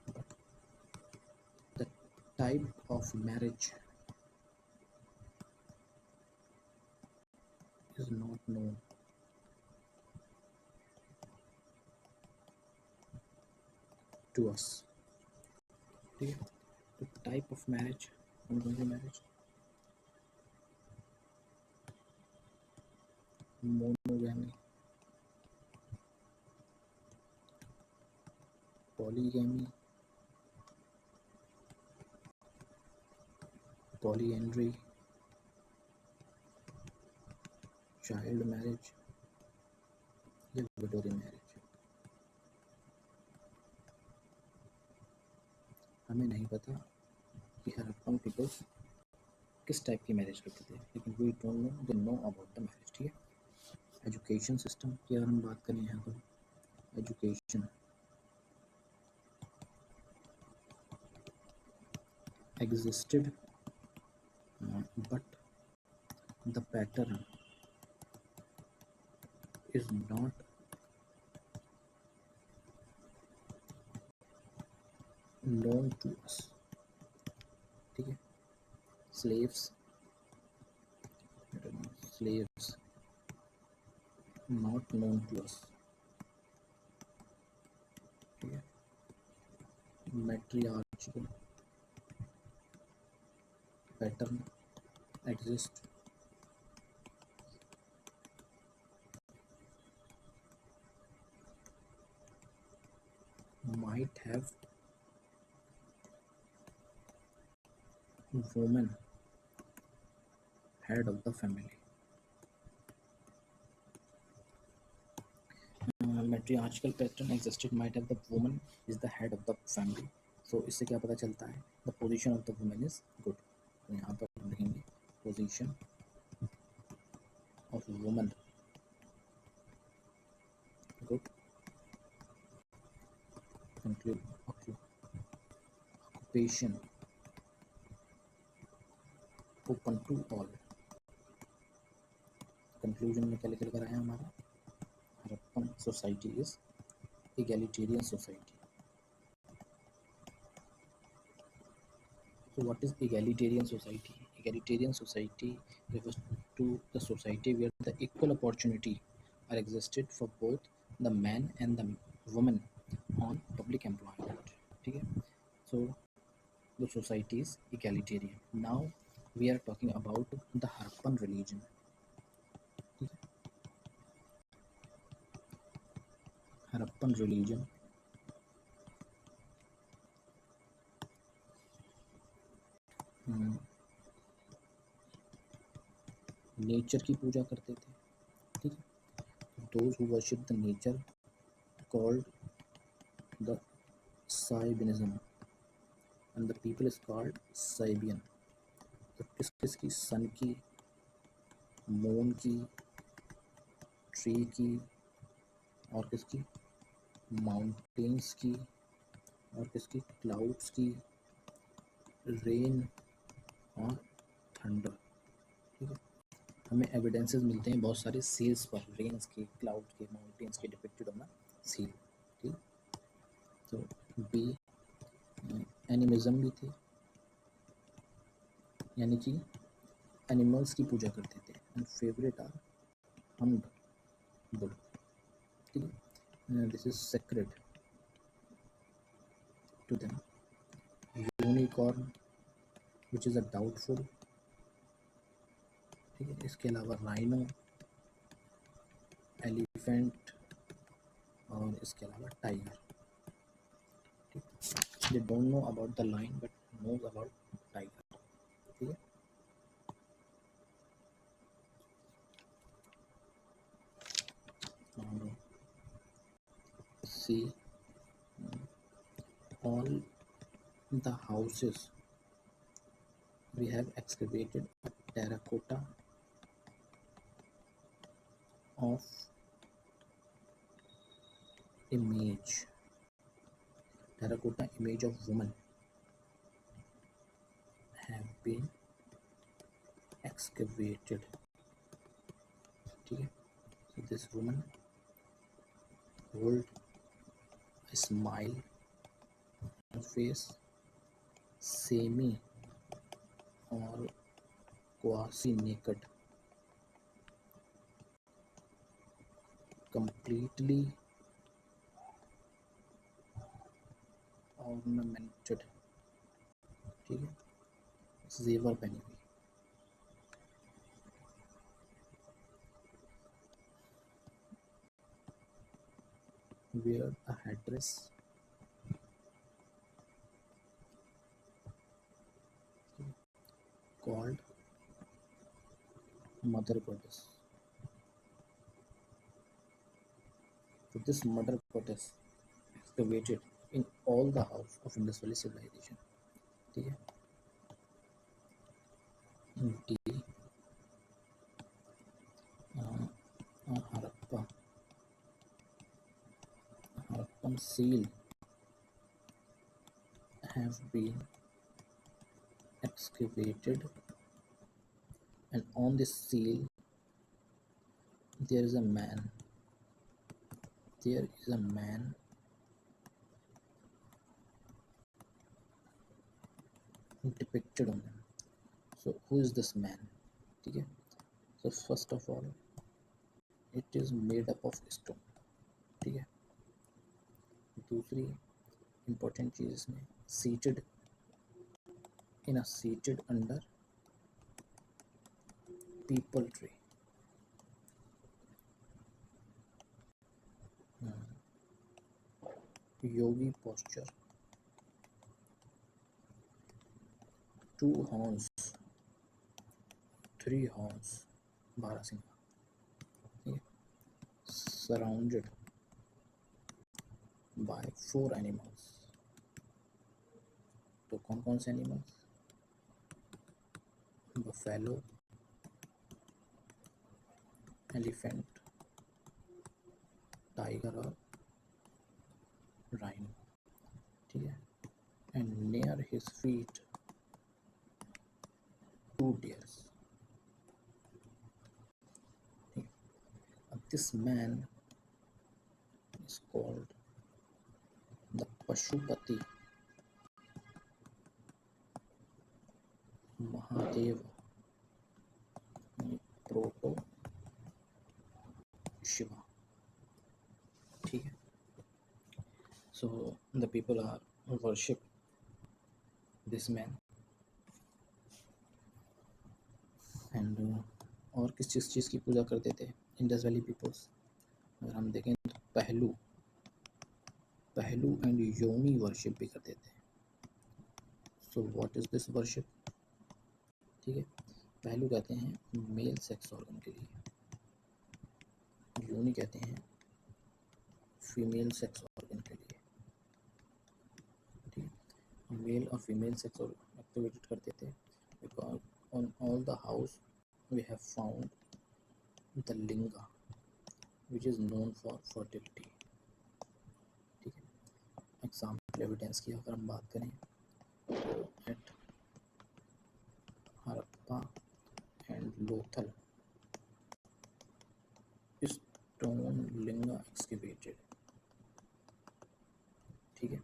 but the type of marriage is not known to us, ठीक है। तो टाइप ऑफ मैरिज, कौन कौन सी marriage, monogamy, polygamy, polyandry, child marriage या विडोरी मैरिज। हमें नहीं पता कि हड़प्पन पीपल्स किस टाइप की मैरिज करते थे, लेकिन we don't know, they know about the marriage, ठीक है। एजुकेशन सिस्टम की अगर हम बात करें यहाँ पर, education existed, but the pattern is not known to us, ठीक है। slaves not known to us, ठीक है। matriarchal pattern exist, might have woman head of the family, matriarchal pattern existed, might have the woman is the head of the family। so इससे क्या पता चलता है, the position of the woman is good। तो यहाँ पर हम लिखेंगे position of woman good, conclude occupation open to all। Conclusion में क्या लिखा कर आया हमारा, Harappan society is egalitarian society। So what is egalitarian society? Egalitarian society refers to the society where the equal opportunity are existed for both the man and the woman on public employment, ठीक है। So the society is egalitarian। Now we are talking about the Harappan religion, ठीक है। हरप्पन रिलीजन, नेचर की पूजा करते थे, ठीक है। Those who worship the nature called the Sabianism and the people is called Sabian. तो किस किस की, सन की, मून की, ट्री की, और किसकी, माउंटेन्स की, और किसकी, क्लाउड्स की, रेन और थंडर, ठीक है। हमें एविडेंसेस मिलते हैं बहुत सारे सील्स पर, रेन्स के, क्लाउड्स के, माउंटेन्स के डिपिक्टेड ऑन द सील, ठीक। तो बी, एनिमिज्म भी थे, यानी कि एनिमल्स की पूजा करते थे। And favourite are humped bull, ठीक है, this is sacred to them. Unicorn which is a doubtful, ठीक है। इसके अलावा राइनो, एलिफेंट, और इसके अलावा टाइगर, ठीक। They don't know about the lion but knows about tiger, ठीक है। और सी, all the houses we have excavated a terracotta of image, terracotta image of woman have been excavated, ठीक है। So this woman hold a smile on face, semi or quasi naked, completely ornamented, ठीक है, जेवर पहनी हुई, wear a headdress called mother goddess. So this mother goddess excavated in all the house of Indus Valley civilization, ठीक है। D, Harappan seal have been excavated, and on this seal there is a man. There is a man depicted on them. So who is this man? ठीक है। So first of all, it is made up of stone, ठीक है। दूसरी important चीज इसमें, seated under people tree, yogi posture, 2 horns, 3 horns, बारहसिंगा, ठीक है। Surrounded by 4 animals, तो कौन कौन से एनिमल्स, बफेलो, एलिफेंट, टाइगर और राइनो, ठीक है। And near his feet 2 deers, ठीक है। This man is called the Pashupati Mahadev, proto Shiva, ठीक है। So the people are worship this man, and और किस चीज़ की पूजा करते थे इंडस वैली पीपल्स, अगर हम देखें तो पहलू, पहलू एंड योनि वर्शिप भी करते थे। So what is this worship? ठीक है, पहलू कहते हैं मेल सेक्स ऑर्गन के लिए, योनि कहते हैं फीमेल सेक्स ऑर्गन के लिए। ठीक है, मेल और फीमेल सेक्स ऑर्गन एक्टिवेटेड करते थे because on all the house we have found the linga which is known for fertility. ठीक है, एग्जाम्पल एविडेंस की अगर हम बात करें तो at Harappa and Lothal stone linga excavated. ठीक है,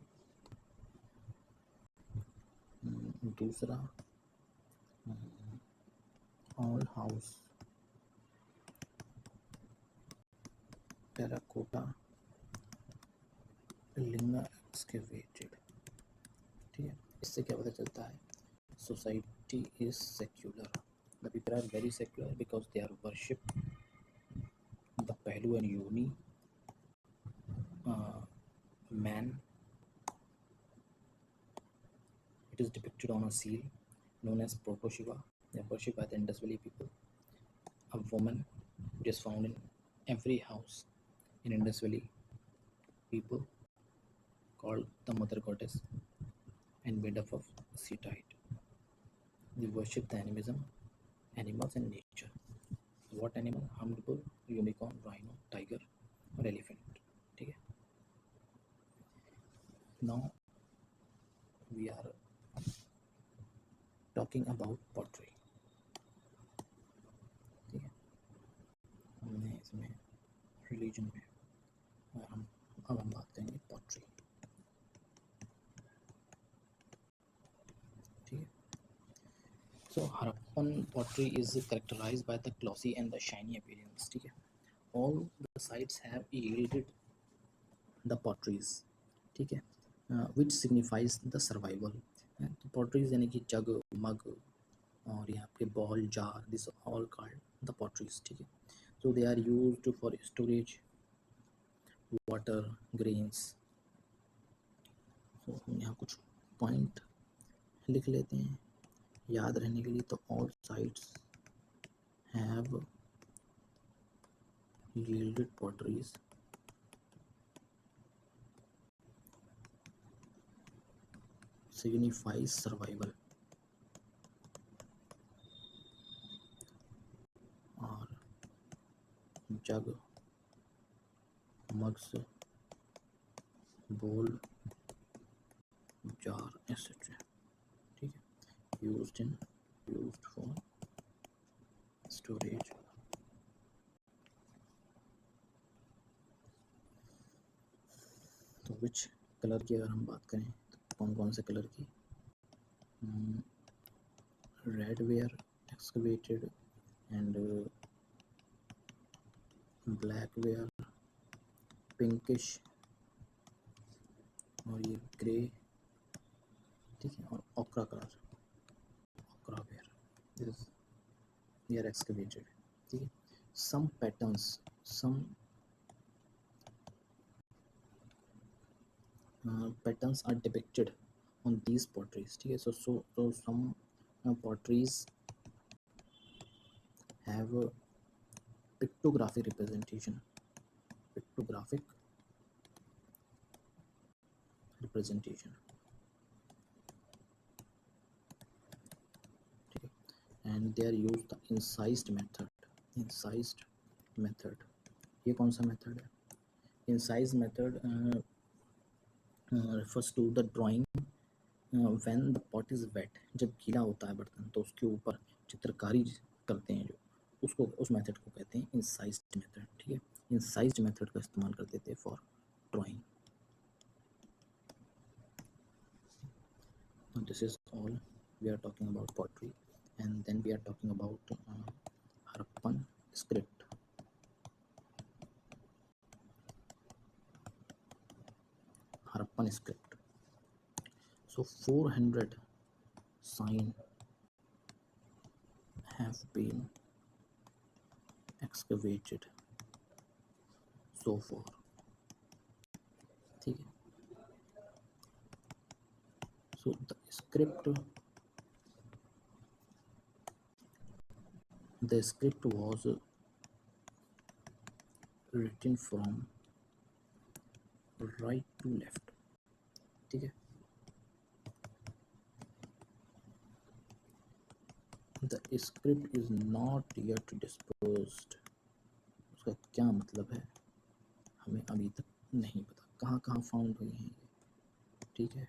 दूसरा all house terracotta linga excavated. ठीक है, इससे क्या पता चलता है? Society is secular, the people are very secular because they are worship the phallus and yoni man. It is depicted on a seal known as Proto-Shiva. They are worshipped by the Indus Valley people. A woman, it is found in every house in Indus Valley people, called the Mother Goddess and made up of Setite. They worship the animals and nature. What animal? Hummingbird, bull, unicorn, rhino, tiger, or elephant. ठीक है, now we are talking about pottery. ठीक है, हमने इसमें रिलीजन में और हम बात करेंगे पॉटरी। ठीक है, so Harappan pottery is characterized by the glossy and the shiny appearance. ठीक है, all the sites have yielded the potteries. ठीक है, which signifies the survival. तो potteries यानी कि जग, मग और यहाँ पे ball, jar, this all called the potteries. ठीक है, so they are used for storage water, grains. so हम यहाँ कुछ पॉइंट लिख लेते हैं याद रहने के लिए। तो all sites have yielded potteries signifies survival. और जग, मग्स, बोल, jar, etc. ठीक है, used for storage. तो विच कलर की अगर हम बात करें तो कौन कौन से कलर की? Red ware excavated and black ware, pinkish और ये ग्रे। ठीक है, और ochre colour, ochre ware were excavated. ठीक है, some patterns, some patterns are depicted on these potteries. ठीक है, so some potteries have a pictographic representation. Pictographic representation. ठीक है, and they are used the incised method. Incised method, ये कौन सा मेथड है? Incised method refers to the drawing when the pot is wet. जब गीला होता है बर्तन तो उसके ऊपर चित्रकारी करते हैं जो, उसको उस मेथड को कहते हैं इंसाइज्ड मेथड। ठीक है, इंसाइज्ड मेथड का इस्तेमाल करते थे for drawing. This is all we are talking about pottery and then we are talking about Harappan script. Harappan script. So 400 signs have been excavated so far. ठीक है, So the script was written from right to left, ठीक है. The script is not yet dispersed. उसका क्या मतलब है हमें अभी तक नहीं पता, कहाँ कहाँ फाउंड हुई हैं ये, ठीक है.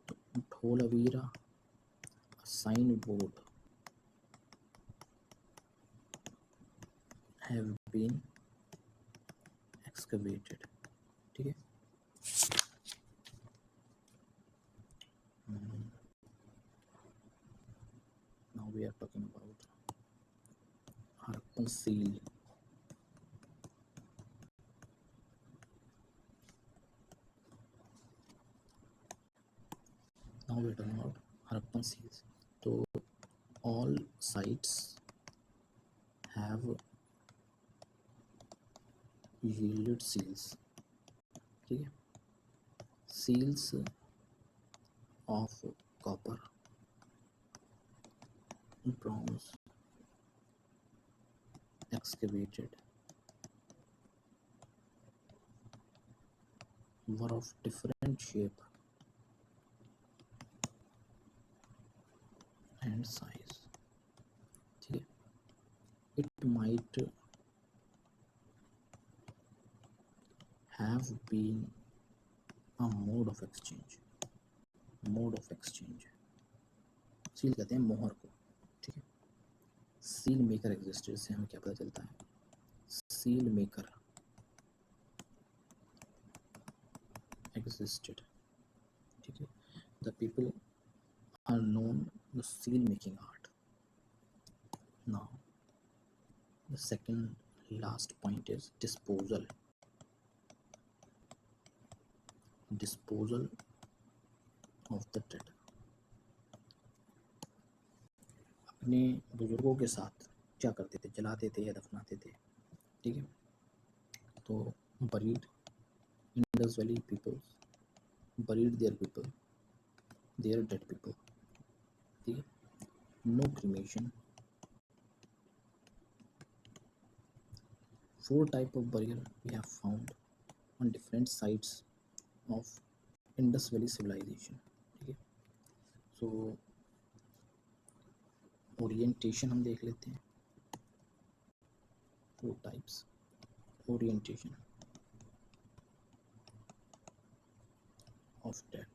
तो Dholavira sign board have been excavated, ठीक है. Now we are talking about Harappan seal. Now we are talking about Harappan seals. So all sites have yielded seals, ठीक है. Seals of copper, bronze, excavated, were of different shape and size, ठीक है. It might have been a mode of exchange. Seal कहते हैं मोहर को, ठीक है. सील मेकर एग्जिस्टेड से हमें क्या पता चलता है, सील मेकर existed, ठीक है. The people are known the seal making art. Now the second last point is disposal of the dead. अपने बुजुर्गों के साथ क्या करते थे, जलाते थे या दफनाते थे, ठीक है. तो buried Indus Valley people buried their dead people, ठीक है. No cremation. 4 type of burial we have found on different sites of Indus Valley civilization, ठीक है. So ओरिएंटेशन हम देख लेते हैं. 4 types. Orientation of dead.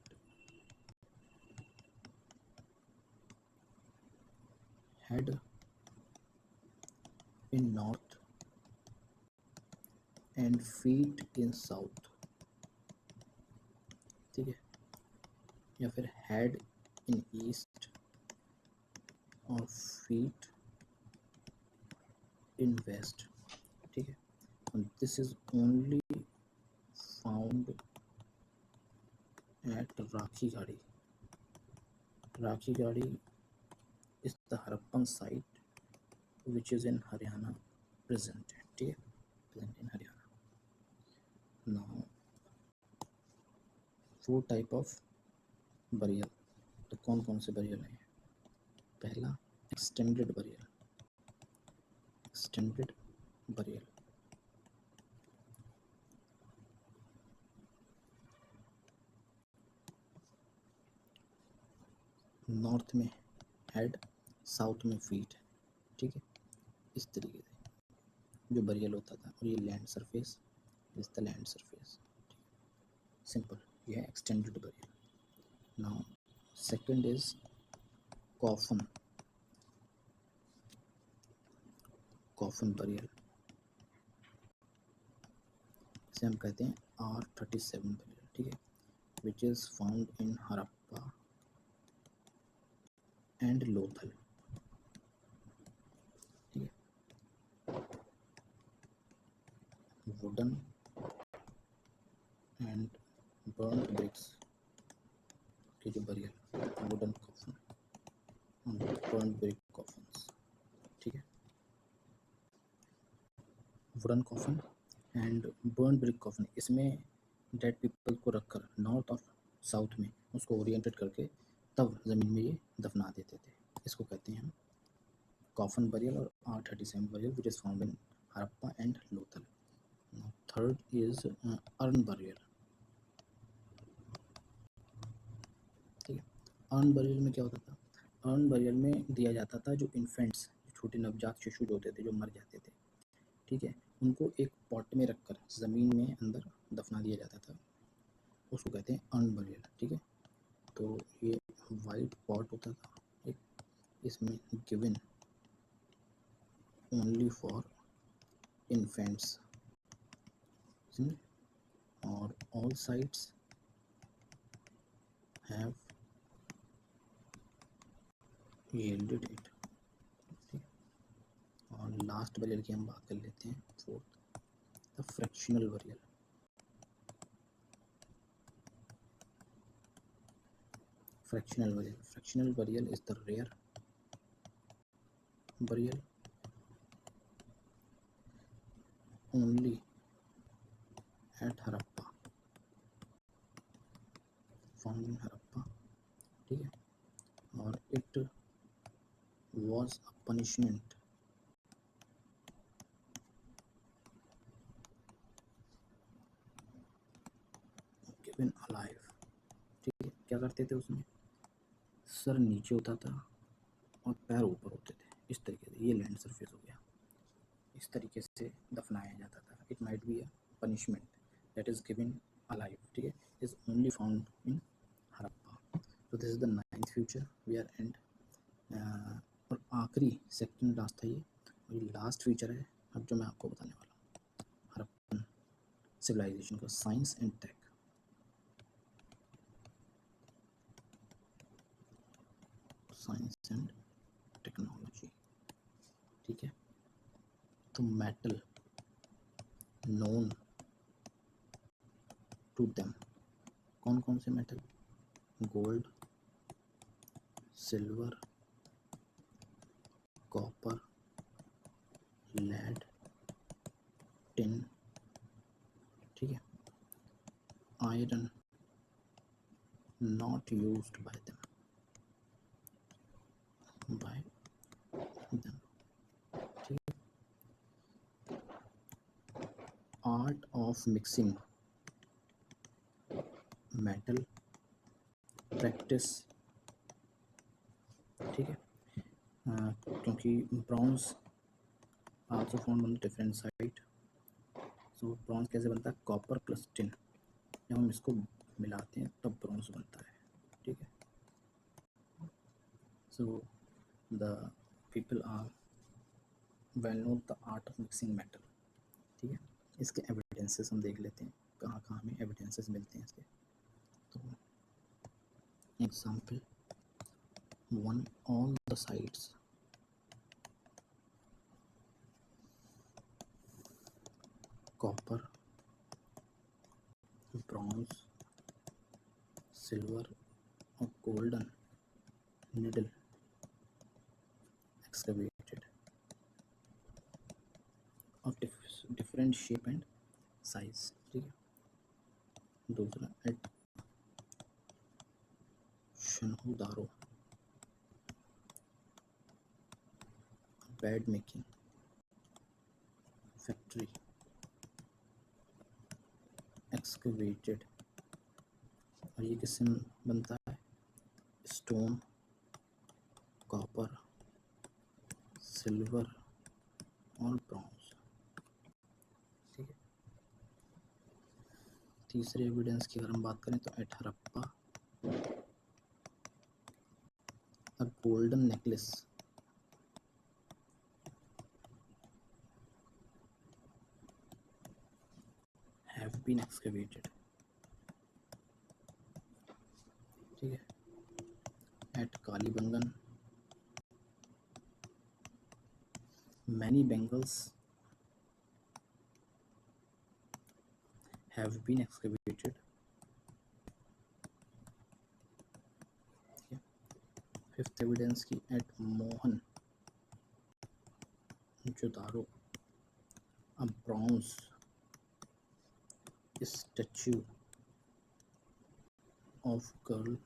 Head in north and feet in south, ठीक है. या फिर head in east और feet in west, ठीक है. And this is only found at Rakhigadi. Rakhigadi is the Harappan site which is in Haryana present, ठीक है. Present in Haryana. Now 4 type of burial. तो कौन कौन से burial हैं. पहला extended burial. नॉर्थ में हेड, साउथ में फीट, ठीक है. इस तरीके से जो बरियल होता था. और ये land surface, is the land surface, simple. ये है extended burial. Now second is coffin burial. इसे हम कहते हैं R37 बरियल, ठीक है. Which is found in Harappa and Lothal, ठीक है. वुडन एंड बर्न ब्रिक्स के जो burial, wooden coffin and burn brick coffins, ठीक है. Wooden coffin and burn brick coffin, इसमें डेड पीपल को रखकर नॉर्थ ऑफ साउथ में, उसको ओरिएंटेड करके तब ज़मीन में ये दफना देते थे। इसको कहते हैं हम कॉफन बरियल और R37 burial which is found in Harappa and Lothal. Third is earn burial. ठीक है, अर्न बरियल में क्या होता था? अर्न बरियल में दिया जाता था जो इन्फेंट्स, छोटे नवजात शिशु जो होते थे जो मर जाते थे, ठीक है, उनको एक पॉट में रखकर ज़मीन में अंदर दफना दिया जाता था, उसको कहते हैं अर्न बरियल। ठीक है, तो ये वाइट पॉट होता था एक, इसमें गिवन ओनली फॉर इन्फेंट्स और all sides have yielded it। ठीक, और लास्ट बरियल की हम बात कर लेते हैं, fourth the fractional burial. Fractional burial is the rare burial only at Harappa, found in Harappa। ठीक है, और it was a punishment given alive। ठीक है, क्या करते थे उसमें? सर नीचे होता था और पैर ऊपर होते थे, इस तरीके से। ये लैंड सरफेस हो गया, इस तरीके से दफनाया जाता था। It might be a punishment that is given alive. ठीक है, is only found in Harappa. तो this is the 9th future we are end. और आखिरी सेकंड लास्ट था ये, और ये लास्ट फीचर है अब जो मैं आपको बताने वाला हूँ, हड़प्पन सिविलाइजेशन का science and tech. Science and technology. ठीक है, तो मेटल नोन टू देम, कौन कौन से metal? Gold, silver, copper, lead, tin. ठीक है, iron not used by them। ठीक है, art of mixing metal practice. ठीक है, क्योंकि bronze also found on different side. So bronze कैसे बनता है? कॉपर प्लस टिन, जब हम इसको मिलाते हैं तब ब्रॉन्ज बनता है। ठीक है, so the people are well known the art of mixing metal. ठीक है, इसके एविडेंसेस हम देख लेते हैं, कहाँ कहाँ हमें एविडेंसेस मिलते हैं इसके। तो example 1, all the sides copper, bronze, silver और golden needle excavated of different shape and size। ठीक है, दूसरा at Chanhudaro bead making factory excavated, और ये किससे बनता है? स्टोन, कॉपर, सिल्वर और ब्रॉन्ज। ठीक है, तीसरे एविडेंस की अगर हम बात करें तो at Harappa a golden necklace have been excavated. ठीक है, at Kalibangan many bangles have been excavated। Fifth evidence की at Mohenjodaro a bronze statue of girl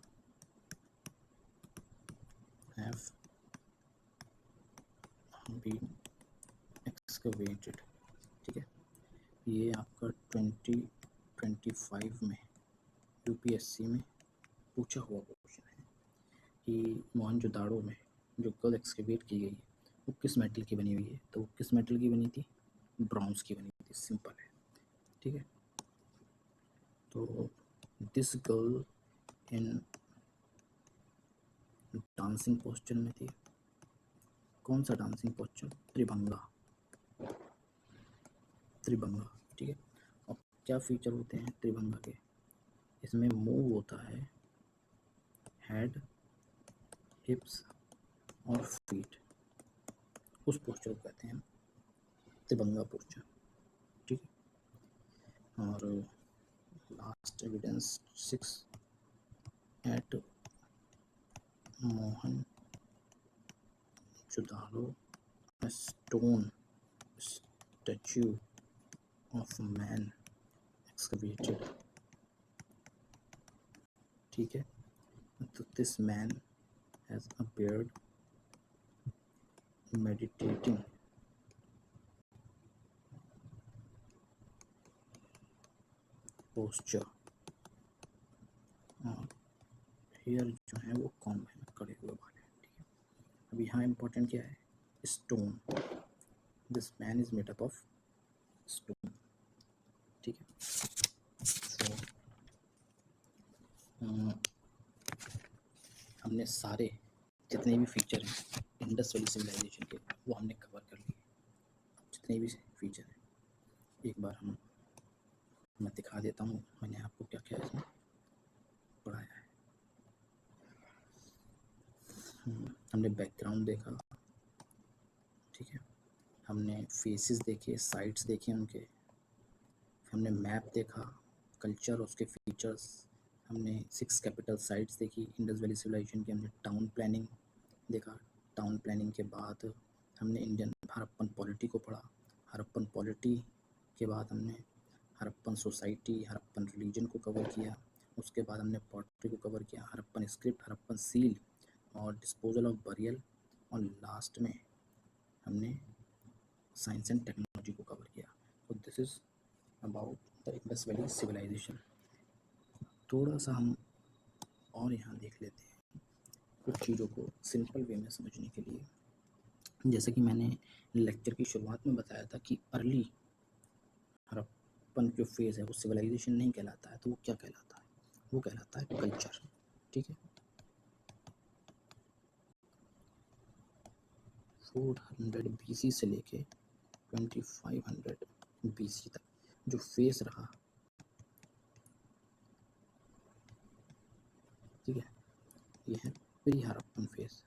have been excavated। ठीक है, ये आपका 2025 में यूपीएससी में पूछा हुआ क्वेश्चन है कि मोहनजोदाड़ो में जो गर्ल एक्सकेवेट की गई वो किस मेटल की बनी हुई है। तो वो किस मेटल की बनी थी? ब्रॉन्ज की बनी थी। सिंपल है। ठीक है, तो this girl in dancing posture में थी। कौन सा डांसिंग पोस्चर? त्रिभंगा। त्रिभंगा। ठीक है, अब क्या फीचर होते हैं त्रिभंगा के? इसमें मूव होता है हेड, हिप्स और फीट। उस पोस्चर को कहते हैं त्रिभंगा पोस्चर। ठीक है, और last evidence 6 at Mohenjodaro a stone statue of a man excavated। ठीक है, तो this man has a beard, meditating posture, और हेयर जो है वो कॉम है, खड़े हुए बाल हैं। ठीक है, अब यहाँ इम्पोर्टेंट क्या है? Stone. This man is made up of stone. ठीक है, तो हमने सारे जितने भी फीचर हैं इंडस वैली सिविलाइजेशन के वो हमने कवर कर लिए। जितने भी फीचर हैं एक बार मैं दिखा देता हूँ मैंने आपको क्या क्या इसमें पढ़ाया है। हमने बैकग्राउंड देखा। ठीक है, हमने फेसेस देखे, साइट्स देखे उनके, हमने मैप देखा, कल्चर, उसके फीचर्स, हमने 6 कैपिटल साइट्स देखी इंडस वैली सिविलाइजेशन की, हमने टाउन प्लानिंग देखा। टाउन प्लानिंग के बाद हमने इंडियन हड़प्पन पॉलिटी को पढ़ा। हड़प्पन पॉलिटी के बाद हमने हड़प्पन सोसाइटी, हड़प्पन रिलीजन को कवर किया। उसके बाद हमने पॉटरी को कवर किया, हड़प्पन स्क्रिप्ट, हड़प्पन सील और डिस्पोजल ऑफ बरियल, और लास्ट में हमने साइंस एंड टेक्नोलॉजी को कवर किया। तो this is about the Indus valley civilisation. थोड़ा सा हम और यहाँ देख लेते हैं कुछ चीज़ों को सिंपल वे में समझने के लिए। जैसे कि मैंने लेक्चर की शुरुआत में बताया था कि अर्ली हड़प्पन जो फेज़ है वो सिविलाइजेशन नहीं कहलाता है, तो वो क्या कहलाता है? वो कहलाता है कल्चर। ठीक है, 400 BC से लेके 2500 BC तक जो फेस रहा, ठीक है, ये है प्री हड़प्पन फेस।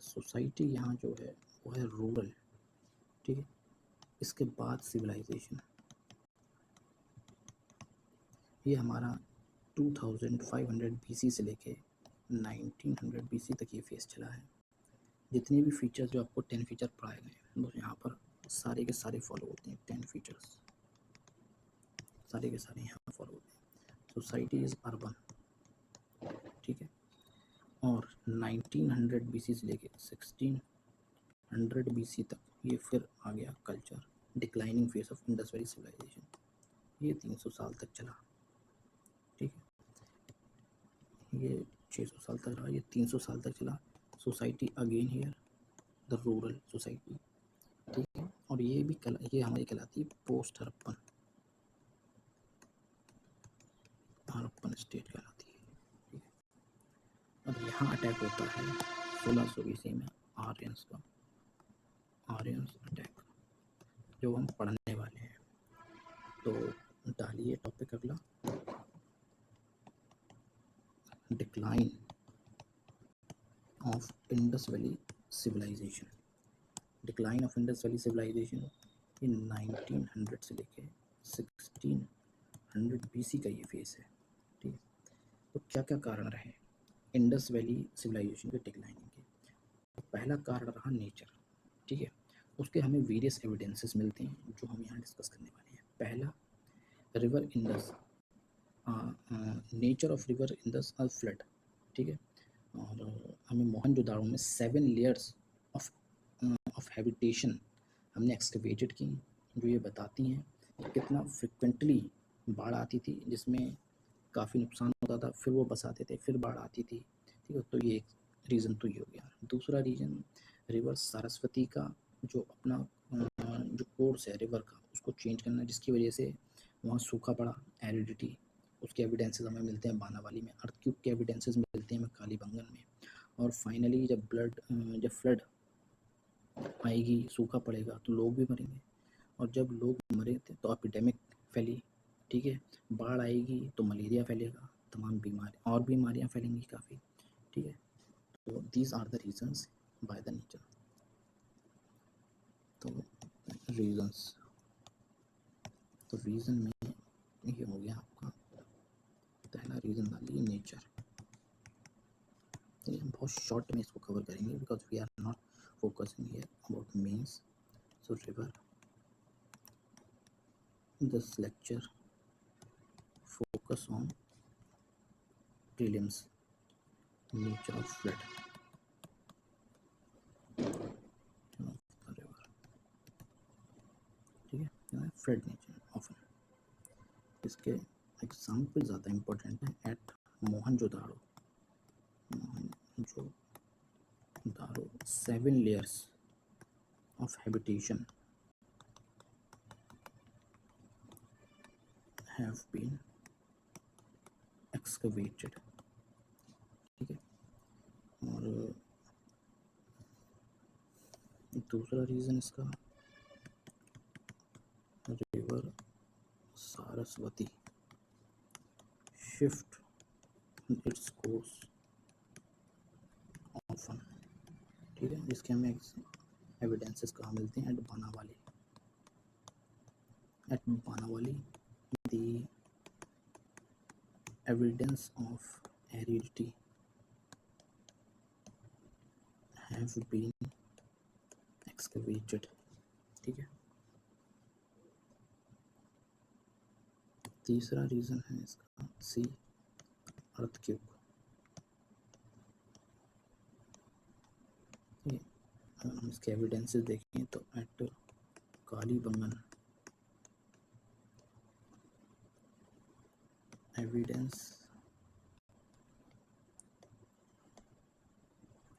सोसाइटी यहाँ जो है वो है रूरल। ठीक है, इसके बाद सिविलाइजेशन, ये हमारा 2500 BC से लेके 1900 BC तक ये फेस चला है। जितने भी फीचर्स जो आपको 10 फीचर पढ़ाए गए वो यहाँ पर सारे के सारे फॉलो होते हैं। 10 फीचर्स सारे के सारे यहाँ फॉलो होते हैं। Society is urban. ठीक है, और 1900 BC से लेके 1600 BC तक ये फिर आ गया culture, declining phase of Indus valley civilisation. ये 300 साल तक चला। ठीक है, ये 600 साल तक रहा, ये 300 साल तक चला। Society again here the rural society. ठीक है, और ये भी ये हमारी कहलाती है पोस्ट हड़प्पन, हड़प्पन स्टेट कहलाती है। ठीक है, अब यहाँ अटैक होता है 1600 BC में आर्यंस का, आर्यंस अटैक जो हम पढ़ने वाले हैं। तो डालिए टॉपिक अगला, decline of Indus valley civilization. Decline of Indus valley civilisation in 1900 से लेके 1600 BC का ये फेस है। ठीक है, तो क्या क्या कारण रहे इंडस वैली सिविलाइजेशन के डिक्लाइनिंग के? तो पहला कारण रहा नेचर। ठीक है, उसके हमें वेरियस एविडेंसेस मिलते हैं जो हम यहाँ डिस्कस करने वाले हैं। पहला, river Indus, nature of river Indus और फ्लड, ठीक है। और हमें मोहनजोदाड़ो में 7 लेयर्स ऑफ हैबिटेशन हमने एक्सकवेटेड की, जो ये बताती हैं कि कितना फ्रिक्वेंटली बाढ़ आती थी, जिसमें काफ़ी नुकसान होता था, फिर वो बसाते थे, फिर बाढ़ आती थी, ठीक है। तो ये एक रीज़न तो ये हो गया। दूसरा रीज़न रिवर सरस्वती का जो अपना जो कोर्स है रिवर का, उसको चेंज करना, जिसकी वजह से वहाँ सूखा पड़ा, एरिडिटी, उसके एविडेंसेस हमें मिलते हैं बानावाली में, अर्थक्वेक के एविडेंसेस मिलते हैं हमें कालीबंगन में। और फाइनली जब फ्लड आएगी, सूखा पड़ेगा, तो लोग भी मरेंगे, और जब लोग मरे थे तो एपिडेमिक फैली, ठीक है। बाढ़ आएगी तो मलेरिया फैलेगा, तमाम बीमारी और बीमारियां फैलेंगी काफ़ी, ठीक है। तो these are the reasons by the nature. तो रीजंस, तो रीज़न में ये हो गया आपका पहला रीज़न डालिए नेचर। तो हम बहुत शॉर्ट में इसको कवर करेंगे, because we are not focusing here about means. So river, this lecture focus on prelims, nature of flood river, ठीक है। फ्लड नेचर ऑफ, इसके एग्जाम्पल ज़्यादा इम्पोर्टेंट है। At Mohenjodaro, 7 layers of habitation have been excavated, ठीक है। और दूसरा रीज़न इसका river Saraswati shift its course often, ठीक है, जिसके हमें एविडेंसेस कहाँ मिलते हैं? At Banawali the evidence of aridity have been excavated, ठीक है। तीसरा रीज़न है इसका सी अर्थक्वेक, अगर हम इसके एविडेंसेस देखें तो at Kalibangan evidence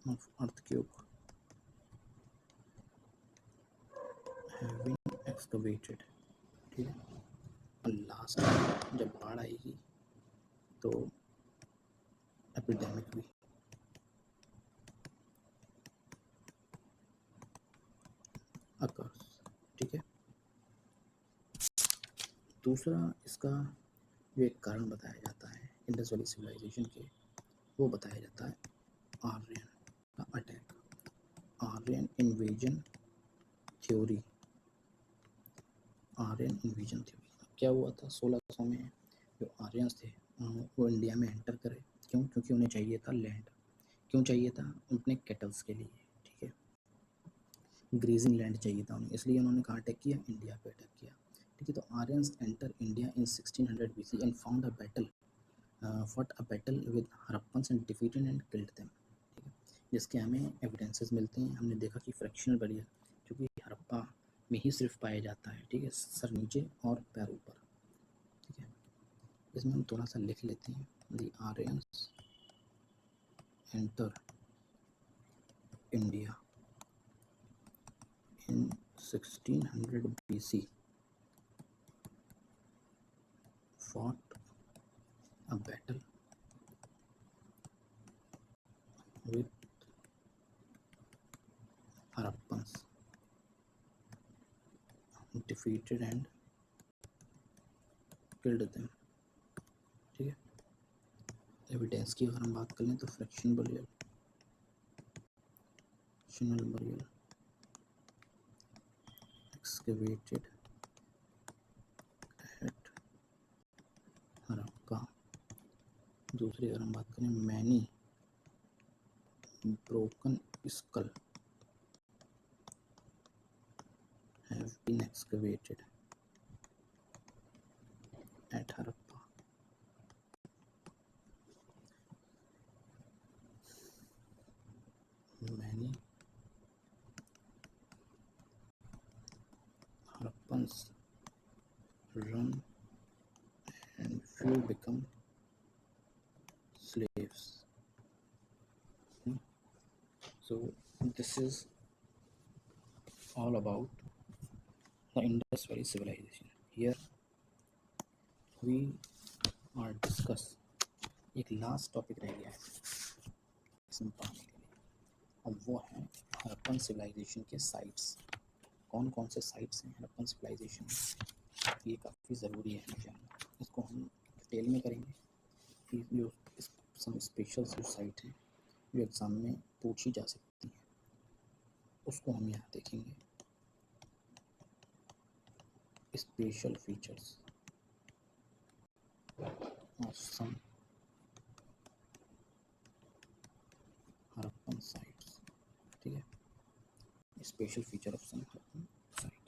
of earthquake have been excavated, ठीक है। और लास्ट जब बाढ़ आएगी तो एपिडेमिक भी अकर्स, ठीक है। दूसरा इसका जो एक कारण बताया जाता है इंडस वैली सिविलाइजेशन के, वो बताया जाता है आर्यन का attack, Aryan invasion theory. Aryan invasion theory क्या हुआ था 1600 में? जो आर्यंस थे वो इंडिया में एंटर करे, क्यों? क्योंकि उन्हें चाहिए था लैंड। क्यों चाहिए था? अपने कैटल्स के लिए, ठीक है, ग्रेजिंग लैंड चाहिए था उन्हें, इसलिए उन्होंने कहाँ अटैक किया? इंडिया पे अटैक किया, ठीक है। तो Aryans enter India in 1600 BC and found a battle, fought a battle with Harappans and defeated and killed them, ठीक है। जिसके हमें एविडेंसेस मिलते हैं। हमने देखा कि फ्रैक्शनल बरियर जो कि हड़प्पा में ही सिर्फ पाया जाता है, ठीक है, सर नीचे और पैर ऊपर, ठीक है। इसमें हम थोड़ा सा लिख लेते हैं, the Aryans enter India in 1600 BC, fought a battle with Harappans, defeated and killed them, ठीक है। एविडेंस की अगर हम बात करें तो fractional burial excavated at Harappa. दूसरी अगर हम बात करें many broken skull have been excavated at Harappa. Many Harappans run and few become slaves. So this is all about the Indus Valley civilization. Here we are discuss एक लास्ट टॉपिक रह गया है इसमें पढ़ने के लिए, अब वो है हड़प्पन सिविलाइजेशन के साइट्स। कौन कौन से साइट्स हैं हड़प्पन सिविलाइजेशन में, ये काफ़ी ज़रूरी है हमें जानना। इसको हम डिटेल में करेंगे कि जो सम स्पेशल जो साइट हैं जो एग्ज़ाम में पूछी जा सकती हैं उसको हम यहाँ देखेंगे। Special features of some Harappan sites, ठीक है, special feature of some Harappan sites.